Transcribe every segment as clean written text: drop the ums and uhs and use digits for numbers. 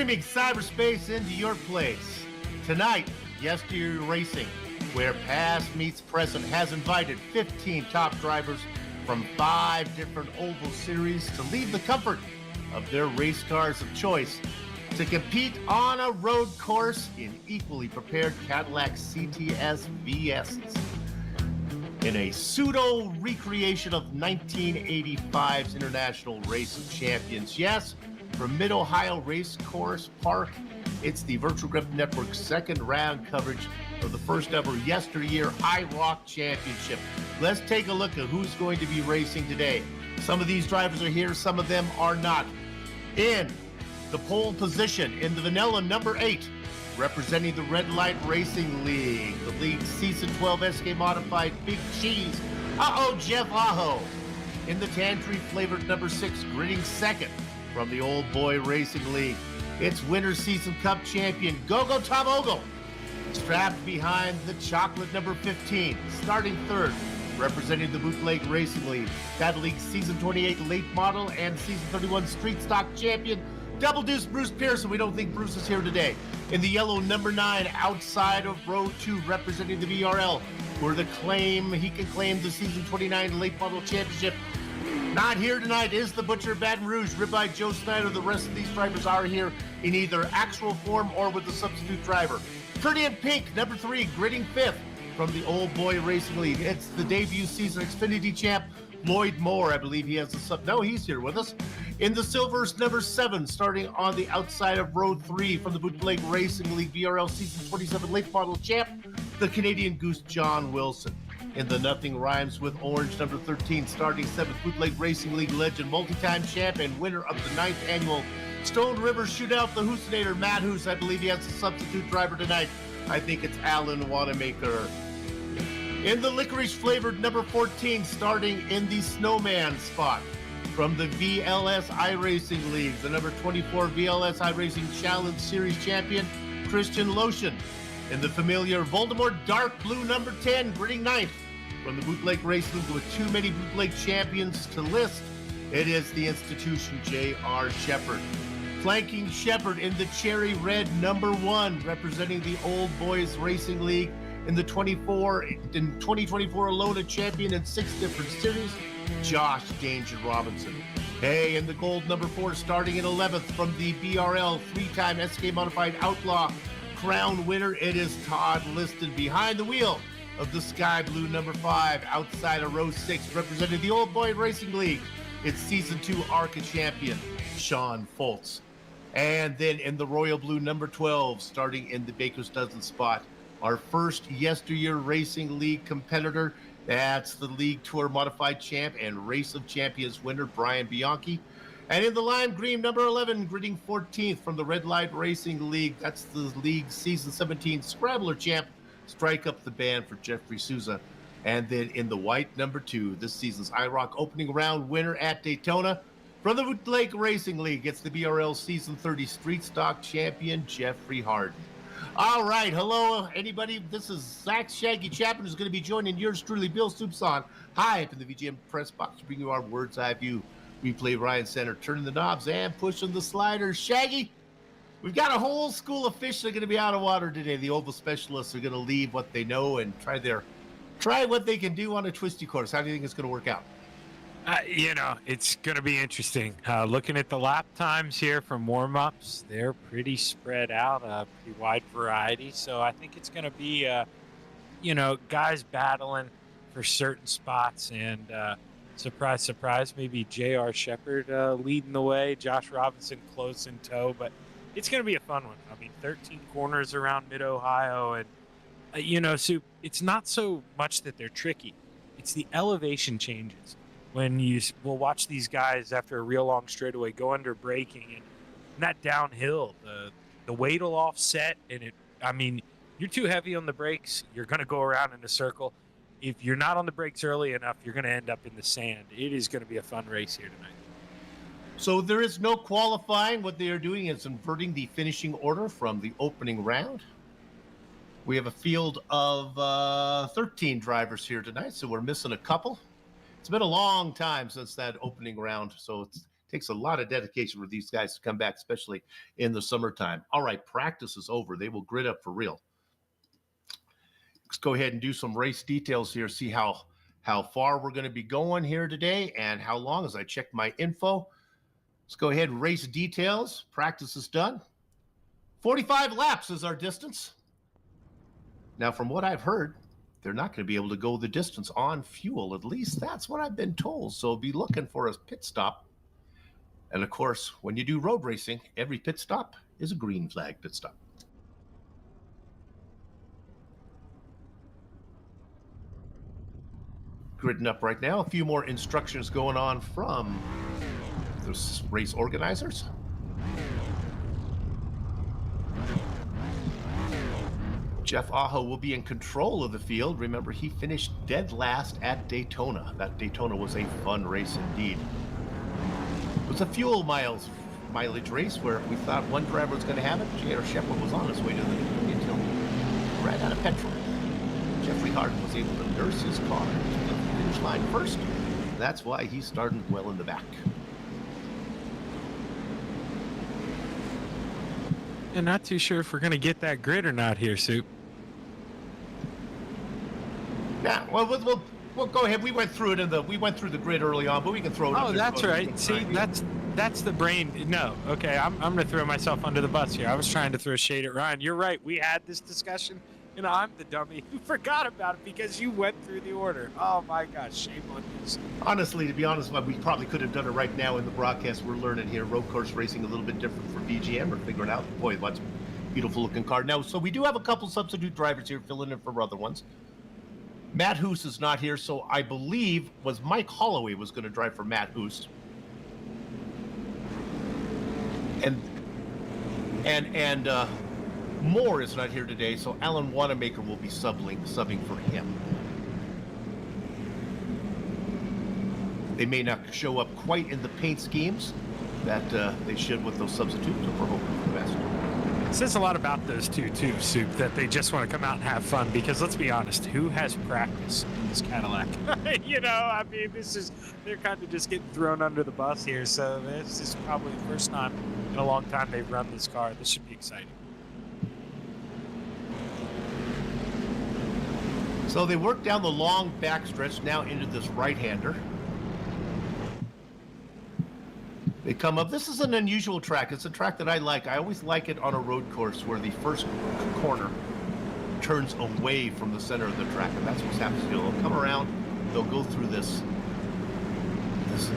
Streaming cyberspace into your place. Tonight, YesterYear Racing, where past meets present, has invited 15 top drivers from 5 different oval series to leave the comfort of their race cars of choice to compete on a road course in equally prepared Cadillac CTS VSs. In a pseudo recreation of 1985's International Race of Champions. Yes, from Mid-Ohio Race Course Park, it's the Virtual Grip Network's second round coverage of the first ever YesterYear IROC Championship. Let's take a look at who's going to be racing today. Some of these drivers are here, some of them are not. In the pole position, in the vanilla number 8, representing the Red Light Racing League, the league's Season 12 SK Modified Big Cheese, Jeff Aho. In the tangerine-flavored number 6, gritting second from the Old Boy Racing League, it's Winter Season Cup champion, Gogo Tabogo. Strapped behind the chocolate number 15, starting third, representing the Bootleg Racing League, that league's Season 28 late model and Season 31 street stock champion, Double Deuce Bruce Pearson. We don't think Bruce is here today. In the yellow number 9, outside of row 2, representing the BRL, where he can claim the Season 29 late model championship. Not here tonight is the Butcher of Baton Rouge, Ribeye Joe Snyder. The rest of these drivers are here in either actual form or with the substitute driver. Pretty in pink, number 3, gritting 5th from the Old Boy Racing League. It's the debut season Xfinity champ, Lloyd Moore. I believe he has he's here with us. In the silvers, number 7, starting on the outside of row 3 from the Bootleg Racing League VRL Season 27 late model champ, the Canadian Goose John Wilson. In the Nothing Rhymes with Orange, number 13, starting 7th Bootleg Racing League legend, multi-time champ and winner of the 9th annual Stone River Shootout, the Hoosinator, Matt Hoos. I believe he has a substitute driver tonight. I think it's Alan Wanamaker. In the licorice-flavored number 14, starting in the Snowman spot, from the VLS iRacing League, the number 24 VLS iRacing Challenge Series champion, Christian Lotion. In the familiar Voldemort dark blue number 10, gritting 9th, from the Bootleg Racing League with too many bootleg champions to list, it is the institution J.R. Shepard. Flanking Shepard in the cherry red number 1, representing the Old Boys Racing League in the 2024 Alona champion in 6 different series, Josh Danger Robinson. Hey, in the gold number 4, starting in 11th from the BRL 3-time SK Modified Outlaw Crown winner, it is Todd Liston. Behind the wheel of the sky blue number 5, outside of row 6, representing the Old Boy Racing League, it's Season 2 ARCA champion, Sean Foltz. And then in the royal blue number 12, starting in the Baker's Dozen spot, our first YesterYear Racing League competitor, that's the League Tour Modified Champ and Race of Champions winner, Brian Bianchi. And in the lime green, number 11, gritting 14th from the Red Light Racing League, that's the league's Season 17 Scrabbler champ, Strike Up the Band for Jeffrey Souza. And then in the white, number 2, this season's IROC opening round winner at Daytona, from the Bootleg Racing League, it's the BRL Season 30 Street Stock champion, Jeffrey Harden. All right, hello, anybody. This is Zach Shaggy Chapman, who's going to be joining yours truly, Bill Soupson, high up in the VGM press box to bring you our Words Eye View. We play Ryan Center, turning the knobs and pushing the sliders. Shaggy, we've got a whole school of fish that are going to be out of water today. The oval specialists are going to leave what they know and try what they can do on a twisty course. How do you think it's going to work out? It's going to be interesting. Looking at the lap times here from warm-ups, they're pretty spread out, pretty wide variety. So I think it's going to be, guys battling for certain spots. And surprise, surprise, maybe J.R. Shepard leading the way, Josh Robinson close in tow. But it's going to be a fun one. I mean, 13 corners around Mid-Ohio. And, Soup, it's not so much that they're tricky. It's the elevation changes. When we'll watch these guys after a real long straightaway go under braking and that downhill, the weight will offset, and you're too heavy on the brakes, you're going to go around in a circle. If you're not on the brakes early enough, you're going to end up in the sand. It is going to be a fun race here tonight. So there is no qualifying. What they are doing is inverting the finishing order from the opening round. We have a field of 13 drivers here tonight, so we're missing a couple. It's been a long time since that opening round, so it's Takes a lot of dedication for these guys to come back, especially in the summertime. All right, practice is over. They will grid up for real. Let's go ahead and do some race details here, see how far we're going to be going here today and how long as I check my info. Let's go ahead and race details. Practice is done. 45 laps is our distance. Now, from what I've heard, they're not going to be able to go the distance on fuel. At least that's what I've been told. So be looking for a pit stop. And of course, when you do road racing, every pit stop is a green flag pit stop. Gridding up right now. A few more instructions going on from the race organizers. Jeff Aho will be in control of the field. Remember, he finished dead last at Daytona. That Daytona was a fun race indeed. It was a fuel mileage race where we thought one driver was going to have it. JR Shepard was on his way to the lead until he ran out of petrol. Jeffrey Harden was able to nurse his car to the finish line first. That's why he started well in the back. And not too sure if we're going to get that grid or not here, Soup. Yeah, well, we'll go ahead. We went through it we went through the grid early on, but we can throw it. Oh, that's right. See, that's the brain. No, okay, I'm going to throw myself under the bus here. I was trying to throw shade at Ryan. You're right. We had this discussion, and I'm the dummy who forgot about it because you went through the order. Oh my gosh, shame on you. Honestly, to be honest, we probably could have done it right now in the broadcast. We're learning here. Road course racing a little bit different for BGM. We're figuring out, boy, what's a beautiful looking car. Now, so we do have a couple substitute drivers here filling in for other ones. Matt Hoos is not here, so I believe was Mike Holloway was going to drive for Matt Hoos. And Moore is not here today, so Alan Wanamaker will be subbing for him. They may not show up quite in the paint schemes that they should with those substitutes, but we're hoping for the best. It says a lot about those two, too, Soup, that they just want to come out and have fun, because let's be honest, who has practice in this Cadillac? You know, I mean, they're kind of just getting thrown under the bus here, so this is probably the first time in a long time they've run this car. This should be exciting. So they work down the long backstretch now into this right-hander. They come up. This is an unusual track. It's a track that I like. I always like it on a road course where the first corner turns away from the center of the track, and that's what's happening. They'll come around. They'll go through this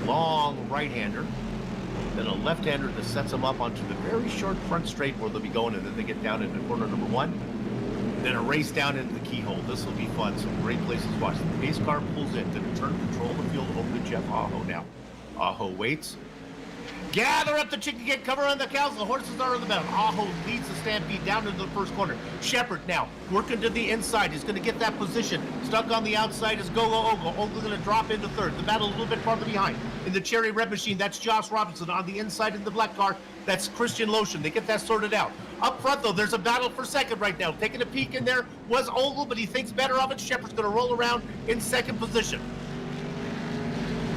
long right-hander, then a left-hander that sets them up onto the very short front straight where they'll be going, and then they get down into corner number one. Then a race down into the keyhole. This will be fun. Some great places to watch. The pace car pulls in. Going to turn control of the field over to Jeff Aho now. Aho waits. Gather up the chicken, get cover on the cows. The horses are on the mound. Aho leads the stampede down into the first corner. Shepard now working to the inside. He's going to get that position. Stuck on the outside is Ogle. Ogle's going to drop into third. The battle a little bit farther behind. In the Cherry Red Machine, that's Josh Robinson. On the inside in the black car, that's Christian Lotion. They get that sorted out. Up front, though, there's a battle for second right now. Taking a peek in there was Ogle, but he thinks better of it. Shepard's going to roll around in second position.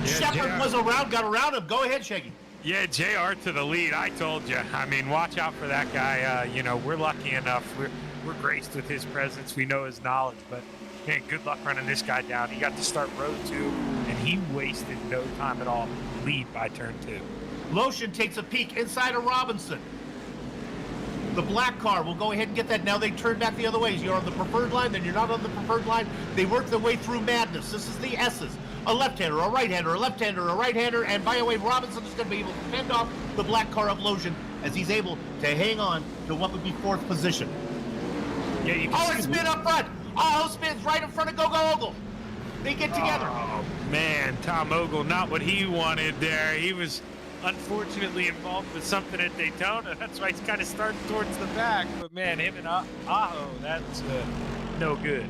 Yeah, Shepard was around, got around him. Go ahead, Shaggy. Yeah, JR to the lead. I told you. I mean, watch out for that guy. You know, we're lucky enough. We're graced with his presence. We know his knowledge, but man, good luck running this guy down. He got to start road 2, and he wasted no time at all. Lead by turn 2. Lotion takes a peek inside of Robinson. The black car will go ahead and get that. Now they turn back the other way. You're on the preferred line, then you're not on the preferred line. They work their way through madness. This is the S's. A left-hander, a right-hander, a left-hander, a right-hander, and by the way, Robinson is going to be able to fend off the black car of Lotion as he's able to hang on to what would be 4th position. Yeah, you can it's spin up front. Oh, spins right in front of Ogle. They get together. Oh, man, Tom Ogle, not what he wanted there. He was unfortunately involved with something at Daytona. That's why he's kind of starting towards the back. But, man, him and Aho, that's no good.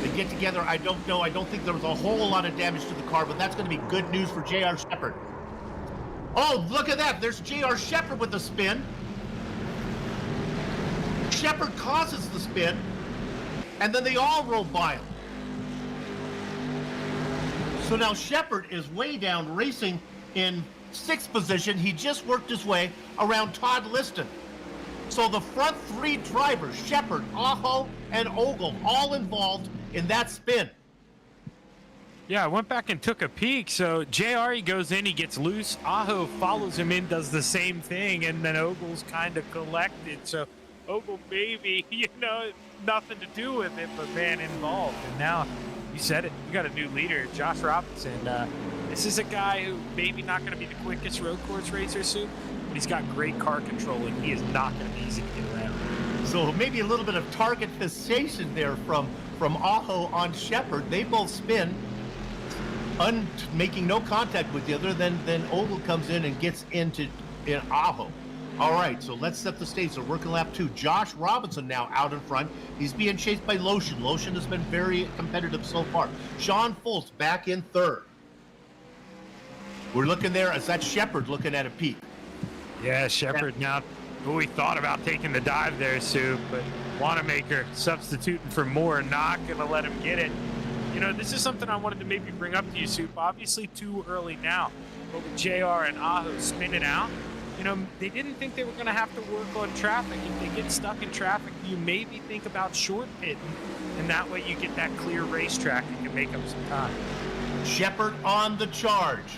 They get together. I don't know. I don't think there was a whole lot of damage to the car, but that's going to be good news for JR Shepard. Oh, look at that. There's JR Shepard with the spin. Shepard causes the spin, and then they all roll by him. So now Shepard is way down racing In sixth position, he just worked his way around Todd Liston. So the front three drivers, Shepard, Aho, and Ogle, all involved in that spin. Yeah, I went back and took a peek. So JR, he goes in, he gets loose. Aho follows him in, does the same thing, and then Ogle's kind of collected. So Ogle maybe, nothing to do with it, but man, involved. And now, you said it, you got a new leader, Josh Robinson. This is a guy who maybe not going to be the quickest road course racer soon, but he's got great car control, and he is not going to be easy to get around. So maybe a little bit of target fixation there from Aho on Shepard. They both spin, making no contact with the other. Then Ogle comes in and gets in Aho. All right, so let's set the stage. So working lap 2. Josh Robinson now out in front. He's being chased by Lotion. Lotion has been very competitive so far. Sean Foltz back in third. We're looking there as that Shepard looking at a peak. Yeah, Shepard now. We thought about taking the dive there, Sue, but Wanamaker substituting for Moore, not going to let him get it. This is something I wanted to maybe bring up to you, Soup. Obviously too early now, but with JR and Aho spinning out, they didn't think they were going to have to work on traffic. If they get stuck in traffic, you maybe think about short pitting, and that way you get that clear racetrack and can make up some time. Shepard on the charge.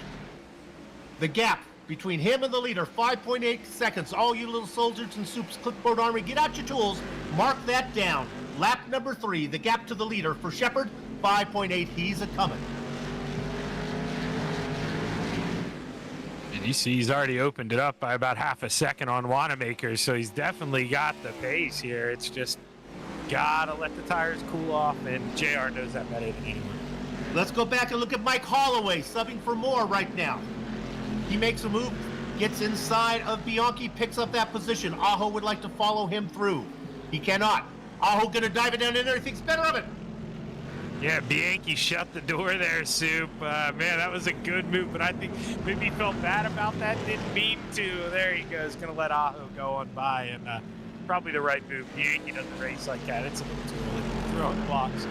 The gap between him and the leader, 5.8 seconds. All you little soldiers in Soup's clipboard army, get out your tools, mark that down. Lap number 3, the gap to the leader for Shepard, 5.8. He's a coming. And you see he's already opened it up by about half a second on Wanamaker, so he's definitely got the pace here. It's just gotta let the tires cool off, and JR knows that better than anyone. Let's go back and look at Mike Holloway, subbing for Moore right now. He makes a move, gets inside of Bianchi, picks up that position. Aho would like to follow him through. He cannot. Aho gonna dive it down in there, he thinks better of it. Yeah, Bianchi shut the door there, Soup. Man, that was a good move, but I think maybe he felt bad about that, didn't mean to. There he goes, gonna let Aho go on by, and probably the right move. Bianchi doesn't race like that. It's a little too early. Throwing blocks.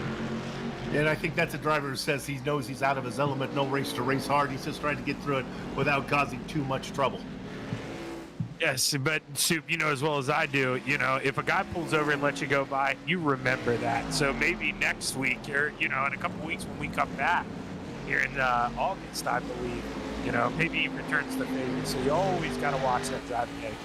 And I think that's a driver who says he knows he's out of his element, no race to race hard. He's just trying to get through it without causing too much trouble. Yes, but Soup, as well as I do, if a guy pulls over and lets you go by, you remember that. So maybe next week or, in a couple weeks when we come back here in August, I believe, maybe he returns the favor. So you always got to watch that driving etiquette.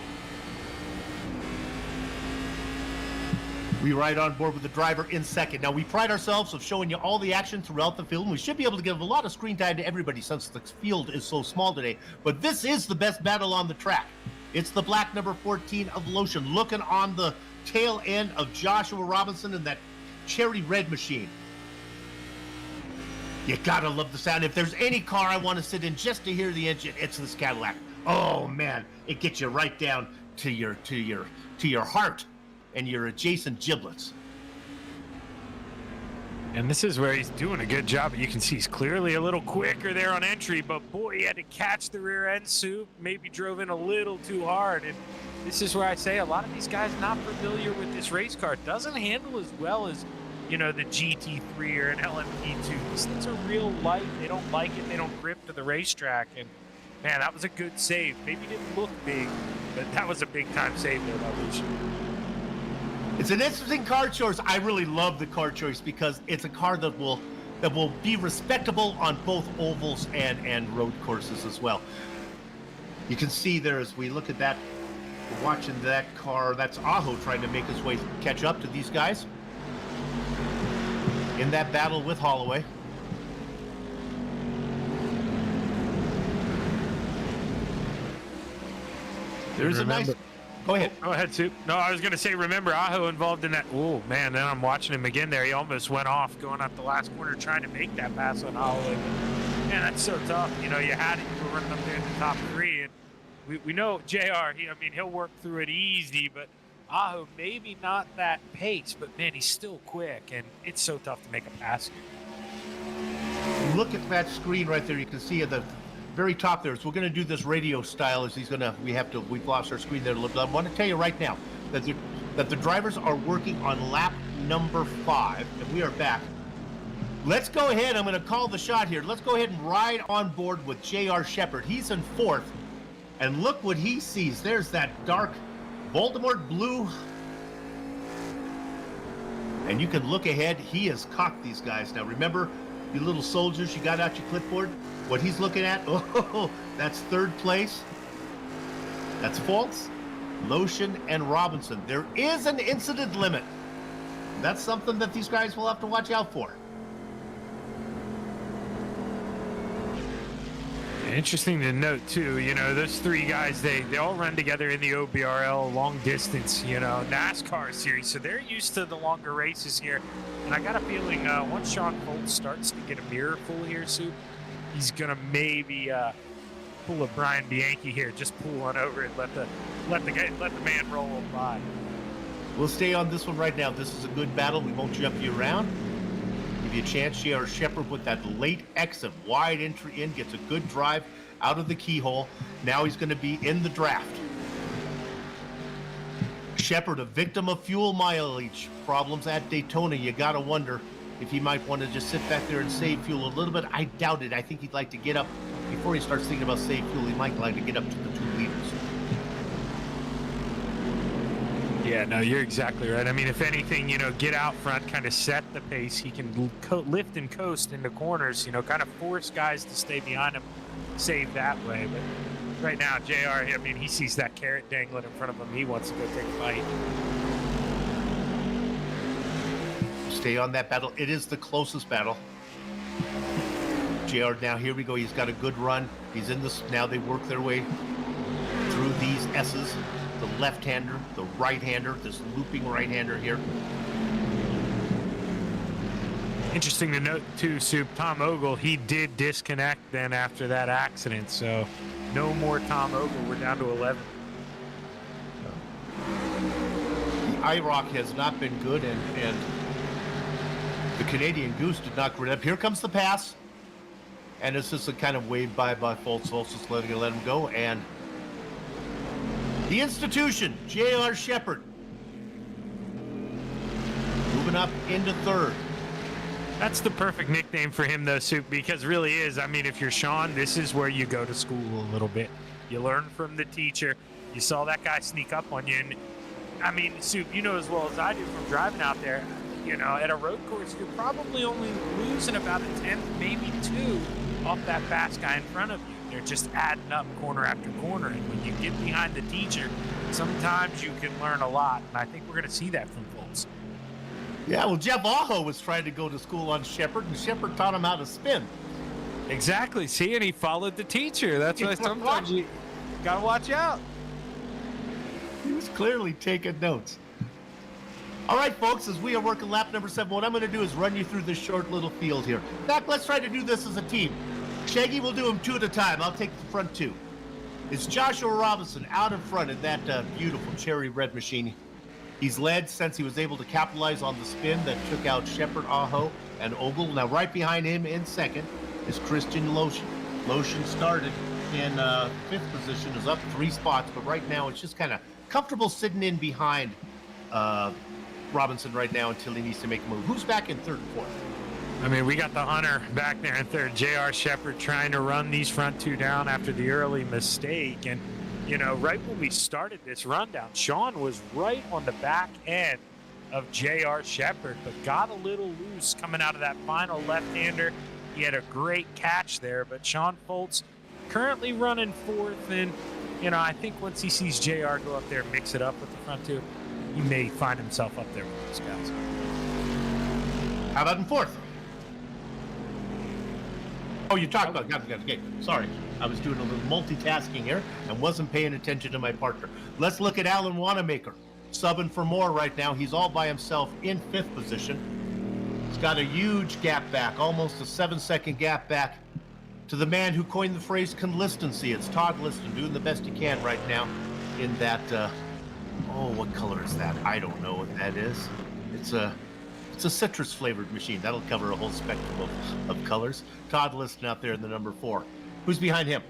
We ride on board with the driver in second. Now, we pride ourselves of showing you all the action throughout the field, and we should be able to give a lot of screen time to everybody since the field is so small today. But this is the best battle on the track. It's the black number 14 of Lotion looking on the tail end of Joshua Robinson in that cherry red machine. You gotta love the sound. If there's any car I want to sit in just to hear the engine, it's this Cadillac. Oh man, it gets you right down to your heart and your adjacent giblets. And this is where he's doing a good job. You can see he's clearly a little quicker there on entry, but boy, he had to catch the rear end, Soup. Maybe drove in a little too hard. And this is where I say a lot of these guys not familiar with this race car. Doesn't handle as well as, the GT3 or an LMP2. These things are real light. They don't like it. They don't grip to the racetrack. And man, that was a good save. Maybe didn't look big, but that was a big time save there by Lucian. It's an interesting car choice. I really love the car choice because it's a car that will be respectable on both ovals and road courses as well. You can see there as we look at that, we're watching that car. That's Aho trying to make his way catch up to these guys in that battle with Holloway. There's a nice. Go ahead. Go ahead, Soup. No, I was going to say, remember, Aho involved in that. Oh, man, then I'm watching him again there. He almost went off going up the last corner trying to make that pass on Holloway. Man, that's so tough. You had it. You were running up there in the top 3. And we know JR, he'll work through it easy, but Aho, maybe not that pace, but, man, he's still quick, and it's so tough to make a pass here. Look at that screen right there. You can see at the very top there. So we're going to do this radio style as we've lost our screen there a little bit. I want to tell you right now that the drivers are working on lap number 5, and we are back Let's go ahead. I'm going to call the shot here. Let's go ahead and ride on board with J.R. Shepard. He's in fourth. And look what he sees. There's that dark Voldemort blue. And you can look ahead. He has cocked these guys. Now, remember, you little soldiers, you got out your clipboard? What he's looking at? Oh, that's third place. That's Fultz, Lotion, and Robinson. There is an incident limit. That's something that these guys will have to watch out for. Interesting to note too, you know, those three guys, they all run together in the OBRL long distance, you know, NASCAR series, so they're used to the longer races here. And I got a feeling once Sean Fultz starts to get a mirror full here, Soup, he's gonna maybe pull a Brian Bianchi here, just pull one over and let the man roll by. We'll stay on this one right now. This is a good battle. We won't jump you around. Give you a chance. J.R. Shepard with that late exit, wide entry in, gets a good drive out of the keyhole. Now he's going to be in the draft. Shepard, a victim of fuel mileage problems at Daytona. You got to wonder if he might want to just sit back there and save fuel a little bit. I doubt it. I think he'd like to get up, before he starts thinking about save fuel, he might like to get up to the 2 liters. Yeah, no, you're exactly right. I mean, if anything, you know, get out front, kind of set the pace. He can lift and coast into corners, you know, kind of force guys to stay behind him, save that way. But right now, JR, I mean, he sees that carrot dangling in front of him. He wants to go take a bite. Stay on that battle. It is the closest battle. JR, now here we go. He's got a good run. He's in this. Now they work their way through these S's. The left-hander, the right-hander, this looping right-hander here. Interesting to note, too, Soup, Tom Ogle, he did disconnect then after that accident, so no more Tom Ogle. We're down to 11. The IROC has not been good, and the Canadian Goose did not grit up. Here comes the pass, and it's just a kind of wave by Fultz. Fultz just let him go, and the institution, J.R. Shepard, moving up into third. That's the perfect nickname for him, though, Soup, because really is. I mean, if you're Sean, this is where you go to school a little bit. You learn from the teacher. You saw that guy sneak up on you. And, I mean, Soup, you know as well as I do from driving out there, you know, at a road course, you're probably only losing about a tenth, maybe 2 off that fast guy in front of you. They're just adding up corner after corner. And when you get behind the teacher, sometimes you can learn a lot. And I think we're going to see that from Fultz. Yeah, well, Jeff Aho was trying to go to school on Shepard, and Shepard taught him how to spin. Exactly. See, and he followed the teacher. That's why sometimes you got to watch out. He was clearly taking notes. All right, folks, as we are working lap number 7, what I'm going to do is run you through this short little field here. In fact, let's try to do this as a team. Shaggy will do them 2 at a time. I'll take the front 2. It's Joshua Robinson out in front in that beautiful cherry red machine. He's led since he was able to capitalize on the spin that took out Shepard, Aho, and Ogle. Now, right behind him in second is Christian Lotion. Lotion started in 5th position, is up 3 spots, but right now it's just kind of comfortable sitting in behind Robinson right now until he needs to make a move. Who's back in 3rd and 4th? I mean, we got the hunter back there in 3rd. J.R. Shepard trying to run these front 2 down after the early mistake. And, you know, right when we started this rundown, Sean was right on the back end of J.R. Shepard, but got a little loose coming out of that final left-hander. He had a great catch there, but Sean Fultz currently running 4th. And, you know, I think once he sees J.R. go up there and mix it up with the front 2, he may find himself up there with those guys. How about in 4th? Oh, you talked about okay. Sorry, I was doing a little multitasking here and wasn't paying attention to my partner. Let's look at Alan Wanamaker, subbing for more right now. He's all by himself in 5th position. He's got a huge gap back, almost a 7-second gap back to the man who coined the phrase consistency. It's Todd Liston doing the best he can right now in that. Oh, what color is that? I don't know what that is. It's a citrus flavored machine. That'll cover a whole spectrum of colors. Todd Liston out there in the number 4. Who's behind him?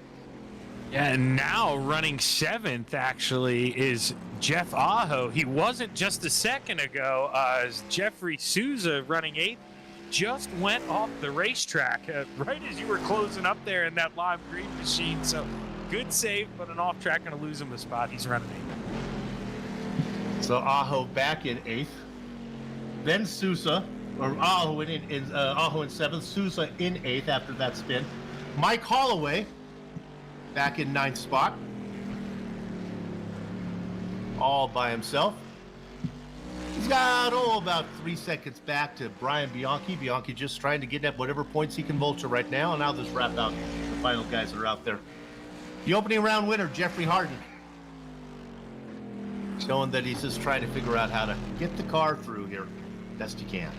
Yeah, and now running 7th actually is Jeff Aho. He wasn't just a second ago. As Jeffrey Souza running 8th. just went off the racetrack right as you were closing up there in that lime green machine. So good save, but an off track, going to lose him a spot. He's running 8th. So Aho back in 8th. Then Sousa, or Aho in 7th. Sousa in 8th after that spin. Mike Holloway back in 9th spot. All by himself. He's got, about 3 seconds back to Brian Bianchi. Bianchi just trying to get at whatever points he can vulture right now. And now let's wrap out the final guys that are out there. The opening round winner, Jeffrey Harden. Showing that he's just trying to figure out how to get the car through here best he can.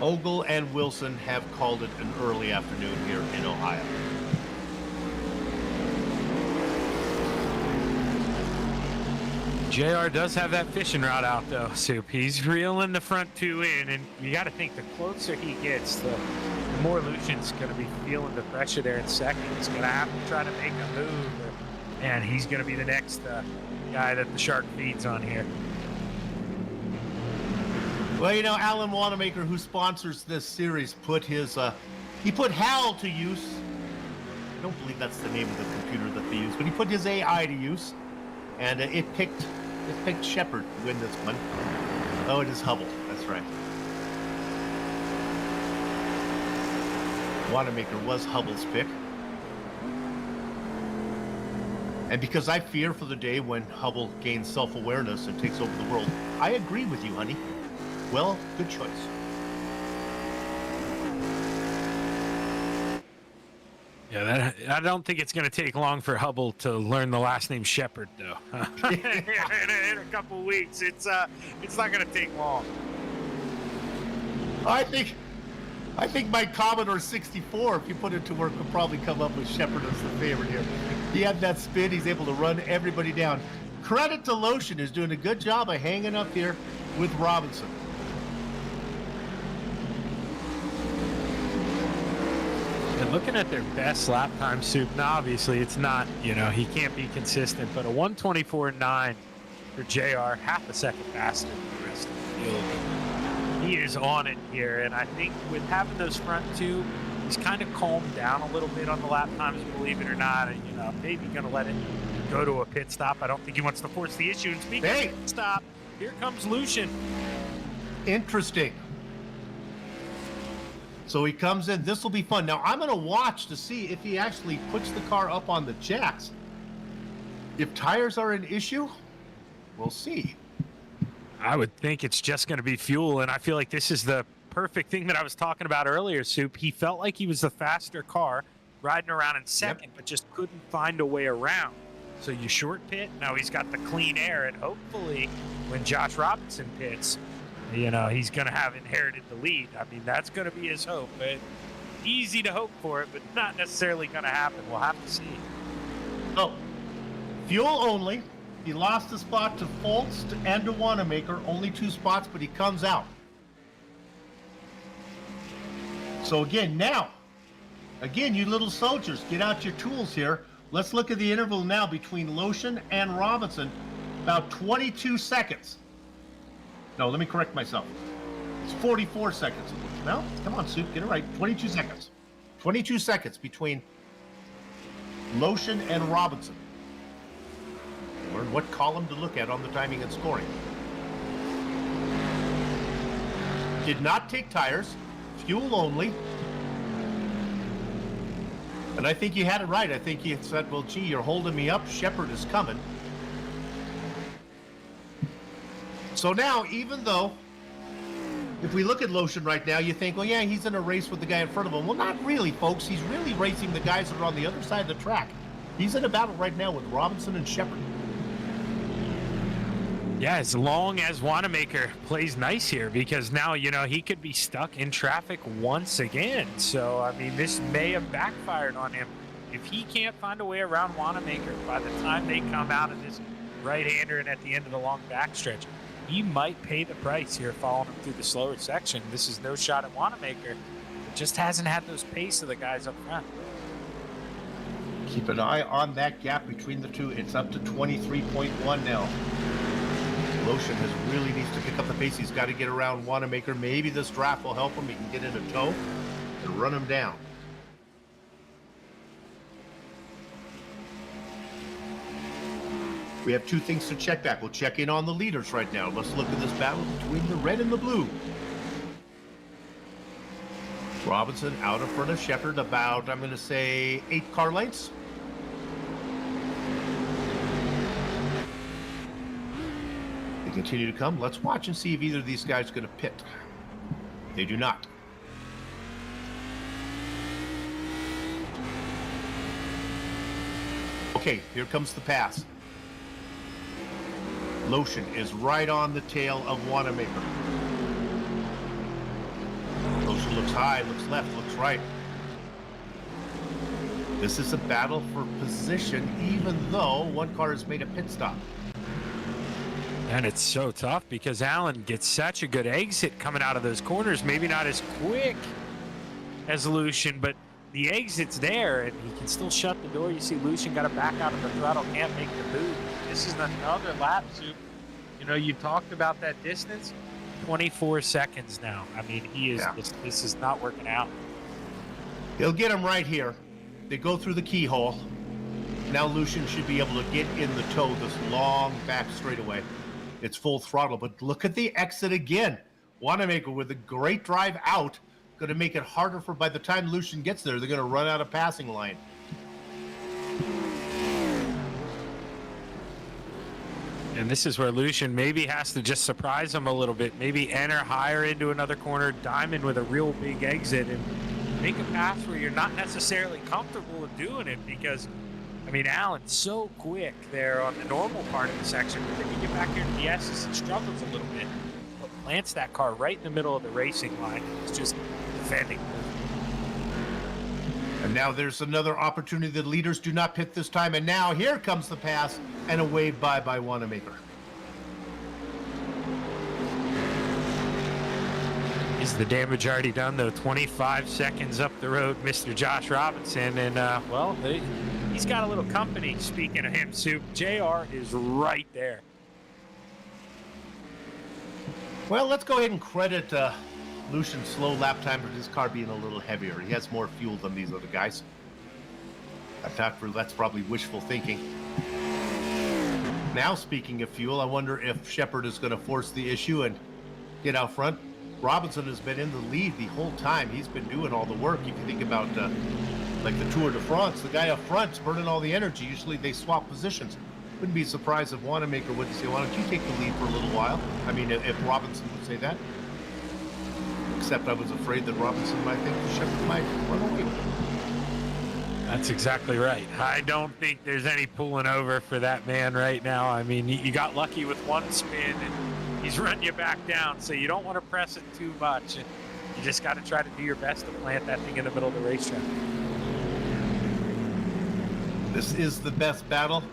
Ogle and Wilson have called it an early afternoon here in Ohio. JR does have that fishing rod out though, Soup. He's reeling the front 2 in, and you got to think the closer he gets, the more Lucian's going to be feeling the pressure there in second. He's going to have to try to make a move, and he's going to be the next guy that the shark feeds on here. Well, Alan Wanamaker, who sponsors this series, put his he put HAL to use. I don't believe that's the name of the computer that they use, but he put his AI to use, and it picked Shepard to win this one. Oh, it is Hubble. That's right. Wanamaker was Hubble's pick. And because I fear for the day when Hubble gains self-awareness and takes over the world, I agree with you, honey. Well, good choice. Yeah, I don't think it's going to take long for Hubble to learn the last name Shepard, though. in a couple weeks, it's not going to take long. I think my Commodore 64, if you put it to work, will probably come up with Shepard as the favorite here. He had that spin. He's able to run everybody down. Credit to Lotion, who's doing a good job of hanging up here with Robinson. And looking at their best lap time, Soup, now obviously it's not, he can't be consistent, but a 1:24.9 for JR, half a second faster than the rest of the field. He is on it here, and I think with having those front 2, he's kind of calmed down a little bit on the lap times, believe it or not, and, maybe going to let it go to a pit stop. I don't think he wants to force the issue, and speaking of pit stop, here comes Lucian. Interesting. So he comes in. This will be fun. Now, I'm going to watch to see if he actually puts the car up on the jacks. If tires are an issue, we'll see. I would think it's just going to be fuel, and I feel like this is the perfect thing that I was talking about earlier, Soup. He felt like he was the faster car riding around in second, but just couldn't find a way around. So you short pit. Now he's got the clean air, and hopefully when Josh Robinson pits, he's going to have inherited the lead. I mean, that's going to be his hope. But easy to hope for it, but not necessarily going to happen. We'll have to see. Oh, fuel only. He lost a spot to Foltz and to Wanamaker. Only 2 spots, but he comes out. So again, you little soldiers, get out your tools here. Let's look at the interval now between Lotion and Robinson. About 22 seconds. No, let me correct myself. It's 44 seconds. No, come on, Soup, get it right. 22 seconds. 22 seconds between Lotion and Robinson. Learn what column to look at on the timing and scoring. Did not take tires. Fuel only. And I think you had it right. I think he said, well, gee, you're holding me up. Shepard is coming. So now, even though, if we look at Lotion right now, you think, well, yeah, he's in a race with the guy in front of him. Well, not really, folks. He's really racing the guys that are on the other side of the track. He's in a battle right now with Robinson and Shepard. Yeah, as long as Wanamaker plays nice here, because now, he could be stuck in traffic once again. So, I mean, this may have backfired on him. If he can't find a way around Wanamaker by the time they come out of this right-hander and at the end of the long backstretch, he might pay the price here following him through the slower section. This is no shot at Wanamaker. It just hasn't had those pace of the guys up front. Keep an eye on that gap between the two. It's up to 23.1 now. Lotion really needs to pick up the pace. He's got to get around Wanamaker. Maybe this draft will help him. He can get in a tow and run him down. We have two things to check back. We'll check in on the leaders right now. Let's look at this battle between the red and the blue. Robinson out in front of Shepard about, I'm going to say, 8 car lengths. They continue to come. Let's watch and see if either of these guys are going to pit. They do not. Okay, here comes the pass. Lotion is right on the tail of Wanamaker. Lotion looks high, looks left, looks right. This is a battle for position, even though one car has made a pit stop. And it's so tough because Allen gets such a good exit coming out of those corners. Maybe not as quick as Lucian, but the exit's there, and he can still shut the door. You see Lucian got to back out of the throttle, can't make the move. This is another lap, Soup. You know, you talked about that distance. 24 seconds now. I mean, he is. Yeah. This is not working out. He'll get him right here. They go through the keyhole. Now Lucian should be able to get in the tow this long back straightaway. It's full throttle, but look at the exit again. Wanamaker with a great drive out. Going to make it harder for, by the time Lucian gets there, they're going to run out of passing line. And this is where Lucian maybe has to just surprise him a little bit. Maybe enter higher into another corner, diamond with a real big exit, and make a pass where you're not necessarily comfortable with doing it because, I mean, Allen's so quick there on the normal part of the section, but then you get back here to the S's and struggles a little bit. But plants that car right in the middle of the racing line. It's just defending. And now there's another opportunity. The leaders do not pit this time. And now here comes the pass and a wave by Wanamaker. Is the damage already done, though? 25 seconds up the road, Mr. Josh Robinson. And, well, he's got a little company. Speaking of him, Soup, JR is right there. Well, let's go ahead and credit Lucian's slow lap time for his car being a little heavier. He has more fuel than these other guys. I thought that's probably wishful thinking. Now, speaking of fuel, I wonder if Shepard is going to force the issue and get out front. Robinson has been in the lead the whole time. He's been doing all the work. If you think about like the Tour de France, the guy up front's burning all the energy. Usually they swap positions. Wouldn't be surprised if Wanamaker would say, why don't you take the lead for a little while? I mean, if Robinson would say that. Except I was afraid that Robinson might think Shepard might run away with him. That's exactly right. I don't think there's any pulling over for that man right now. I mean, you got lucky with one spin, and he's run you back down, so you don't want to press it too much. And you just got to try to do your best to plant that thing in the middle of the racetrack. This is the best battle.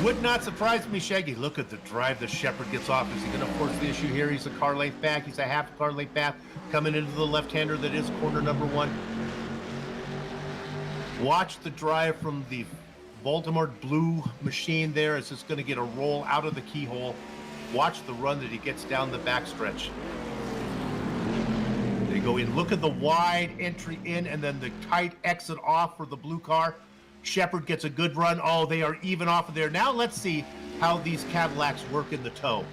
Would not surprise me, Shaggy. Look at the drive that Shepard gets off. Is he going to force the issue here? He's a car length back. He's a half car length back coming into the left-hander that is corner number 1. Watch the drive from the Baltimore blue machine there as it's going to get a roll out of the keyhole. Watch the run that he gets down the backstretch. They go in. Look at the wide entry in and then the tight exit off for the blue car. Shepard gets a good run. Oh, they are even off of there. Now let's see how these Cadillacs work in the tow.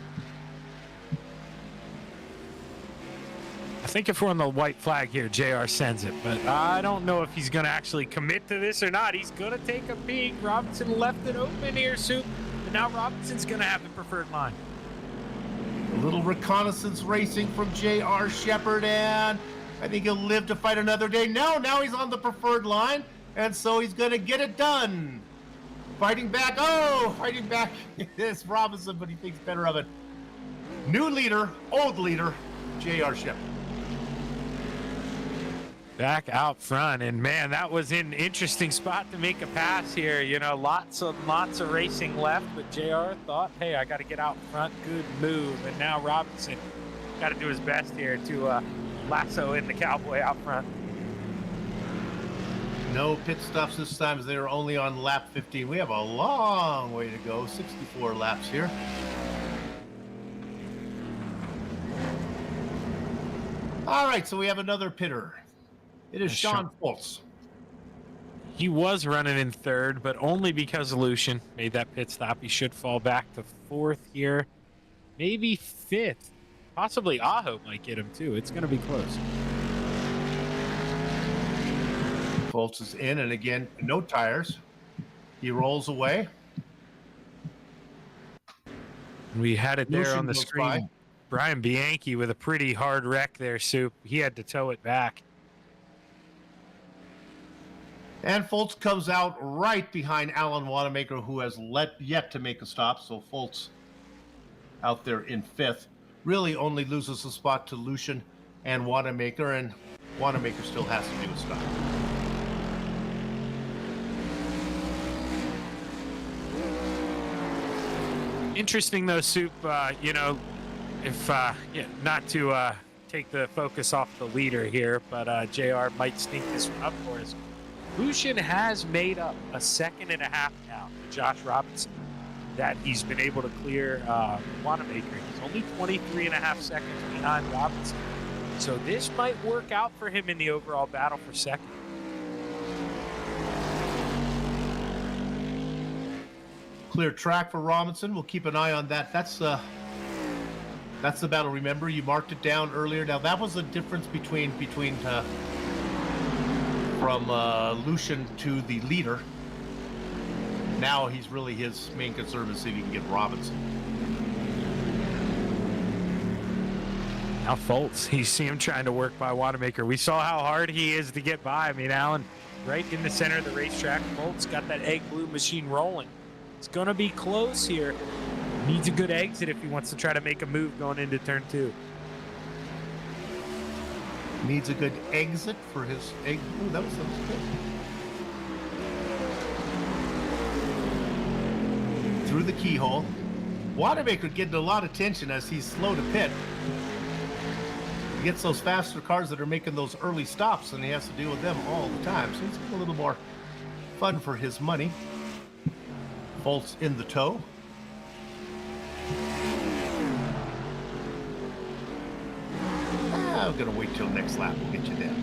I think if we're on the white flag here, JR sends it, but I don't know if he's going to actually commit to this or not. He's going to take a peek. Robinson left it open here, Soup, and now Robinson's going to have the preferred line. A little reconnaissance racing from JR Shepard, and I think he'll live to fight another day. No, now he's on the preferred line, and so he's going to get it done. Fighting back. Oh, fighting back. It's Robinson, but he thinks better of it. New leader, old leader, JR Shepard. Back out front, and man, that was an interesting spot to make a pass here. You know, lots of racing left, but JR thought, hey, I got to get out front. Good move. And now Robinson got to do his best here to lasso in the cowboy out front. No pit stops this time, as they are only on lap 15. We have a long way to go, 64 laps here. All right, so we have another pitter. It is Sean Foltz. He was running in third, but only because Lucian made that pit stop. He should fall back to fourth here, maybe fifth. Possibly Aho might get him too. It's going to be close. Foltz is in, and again, no tires. He rolls away. We had it there Lucian on the goes screen. by. Brian Bianchi with a pretty hard wreck there, Soup. He had to tow it back. And Foltz comes out right behind Alan Wanamaker, who has yet to make a stop. So Foltz out there in fifth. Really only loses a spot to Lucian and Wanamaker, and Wanamaker still has to do a stop. Interesting though, Soup, you know, if not to take the focus off the leader here, but JR might sneak this one up for us. Lucian has made up a second and a half now to Josh Robinson that he's been able to clear Wanamaker. He's only 23 and a half seconds behind Robinson. So this might work out for him in the overall battle for second. Clear track for Robinson. We'll keep an eye on that. That's the battle. Remember, you marked it down earlier. Now that was the difference between from Lucian to the leader. Now he's really, his main concern is see if he can get Robinson. Now Foltz, you see him trying to work by Wanamaker. We saw how hard he is to get by. I mean, Alan, right in the center of the racetrack. Foltz got that egg blue machine rolling. It's going to be close here. Needs a good exit if he wants to try to make a move going into turn two. Needs a good exit for his egg. Ooh, that was good. Through the keyhole. Wanamaker getting a lot of tension as he's slow to pit. He gets those faster cars that are making those early stops, and he has to deal with them all the time. So it's a little more fun for his money. Foltz in the tow. I'm gonna wait till next lap. We'll get you there.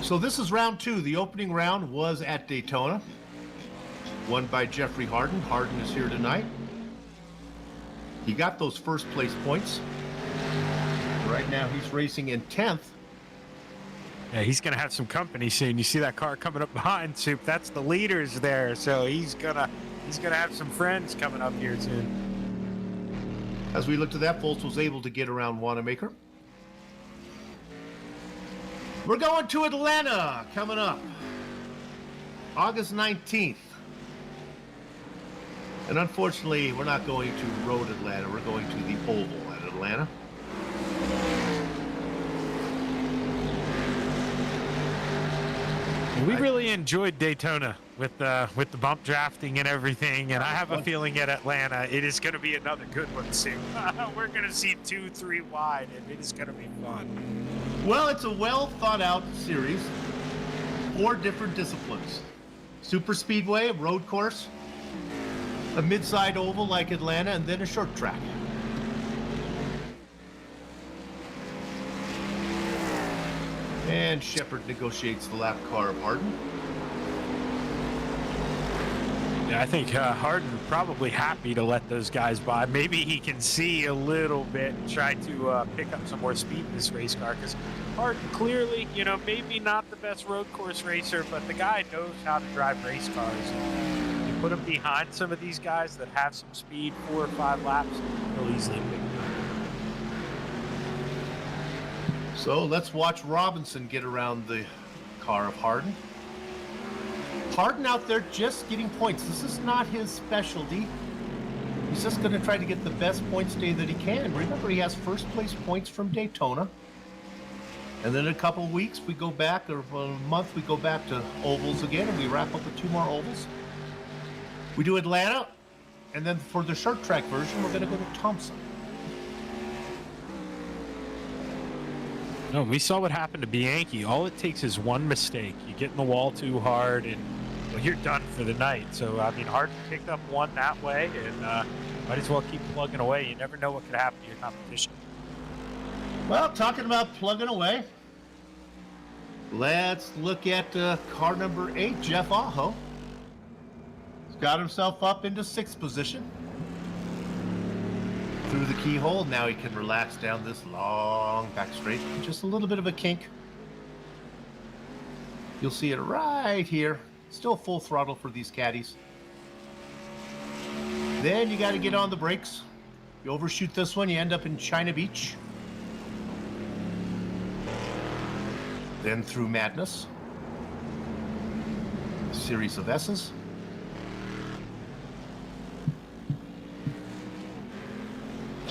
So this is round two. The opening round was at Daytona, won by Jeffrey Harden. Harden is here tonight. He got those first place points. Right now he's racing in 10th. Yeah, he's going to have some company soon. You see that car coming up behind, Soup. That's the leaders there. So he's gonna have some friends coming up here soon. As we look to that, Foltz was able to get around Wanamaker. We're going to Atlanta coming up August 19th. And unfortunately, we're not going to Road Atlanta. We're going to the Oval at Atlanta. We really enjoyed Daytona with the bump drafting and everything, and I have a feeling at Atlanta it is going to be another good one soon. We're going to see 2-3 wide, and it is going to be fun. Well, it's a well thought out series. 4 different disciplines: super speedway, road course, a mid-side oval like Atlanta, and then a short track. And Shepard negotiates the lap car of Harden. Yeah, I think Harden probably happy to let those guys by. Maybe he can see a little bit and try to pick up some more speed in this race car, because Harden clearly, you know, maybe not the best road course racer, but the guy knows how to drive race cars. You put him behind some of these guys that have some speed, 4 or 5 laps, he'll easily pick them up. So let's watch Robinson get around the car of Harden. Harden out there just getting points. This is not his specialty. He's just going to try to get the best points day that he can. Remember, he has first place points from Daytona. And then in a couple of weeks, we go back, or a month, we go back to ovals again, and we wrap up with 2 more ovals. We do Atlanta, and then for the short track version, we're going to go to Thompson. No, we saw what happened to Bianchi. All it takes is one mistake. You get in the wall too hard, and well, you're done for the night. So, I mean, hard to pick up one that way, and might as well keep plugging away. You never know what could happen to your competition. Well, talking about plugging away, let's look at car number 8, Jeff Aho. He's got himself up into 6th position. Through the keyhole, now he can relax down this long back straight. Just a little bit of a kink. You'll see it right here. Still full throttle for these caddies. Then you got to get on the brakes. You overshoot this one, you end up in China Beach. Then through Madness. A series of S's.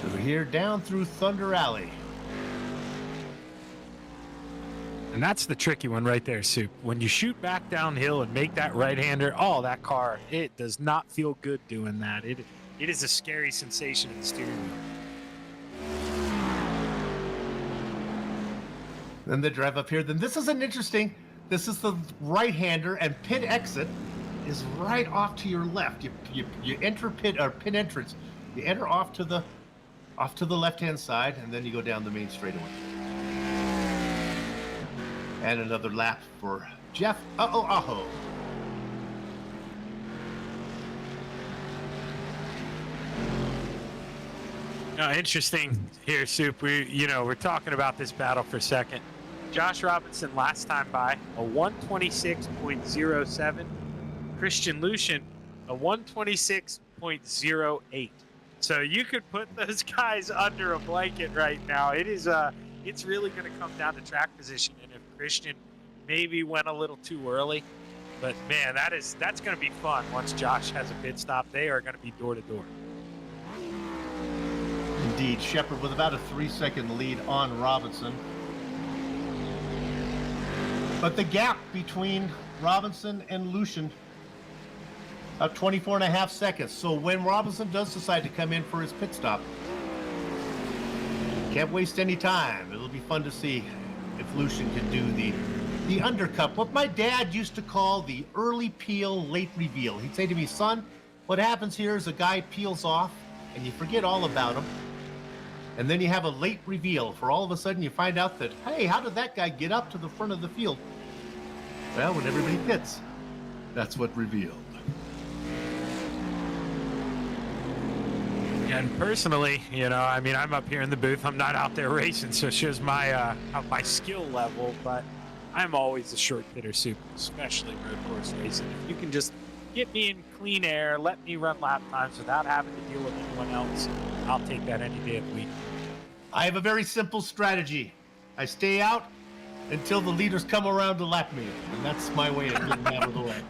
Over here, down through Thunder Alley. And that's the tricky one right there, Soup. When you shoot back downhill and make that right-hander, oh, that car, it does not feel good doing that. It is a scary sensation in the steering wheel. Then they drive up here. Then this is an interesting, this is the right-hander, and pit exit is right off to your left. You enter pit entrance. You enter off to the left-hand side, and then you go down the main straightaway. And another lap for Jeff Aho. Interesting here, Soup. We're talking about this battle for second. Josh Robinson last time by, a 126.07. Christian Lucian, a 126.08. So you could put those guys under a blanket right now. It's really going to come down to track position, and if Christian maybe went a little too early, but man, that's going to be fun once Josh has a pit stop. They are going to be door to door. Indeed, Shepard with about a 3-second lead on Robinson. But the gap between Robinson and Lucian, about 24.5 seconds. So when Robinson does decide to come in for his pit stop, can't waste any time. It'll be fun to see if Lucian can do the undercut, what my dad used to call the early peel, late reveal. He'd say to me, son, what happens here is a guy peels off and you forget all about him. And then you have a late reveal, for all of a sudden you find out that, hey, how did that guy get up to the front of the field? Well, when everybody pits, that's what revealed. And personally, I'm up here in the booth. I'm not out there racing, so it shows my skill level, but I'm always a short pitter, Soup, especially road course racing. If you can just get me in clean air, let me run lap times without having to deal with anyone else, I'll take that any day of the week. I have a very simple strategy. I stay out until the leaders come around to lap me, and that's my way of getting out of the way.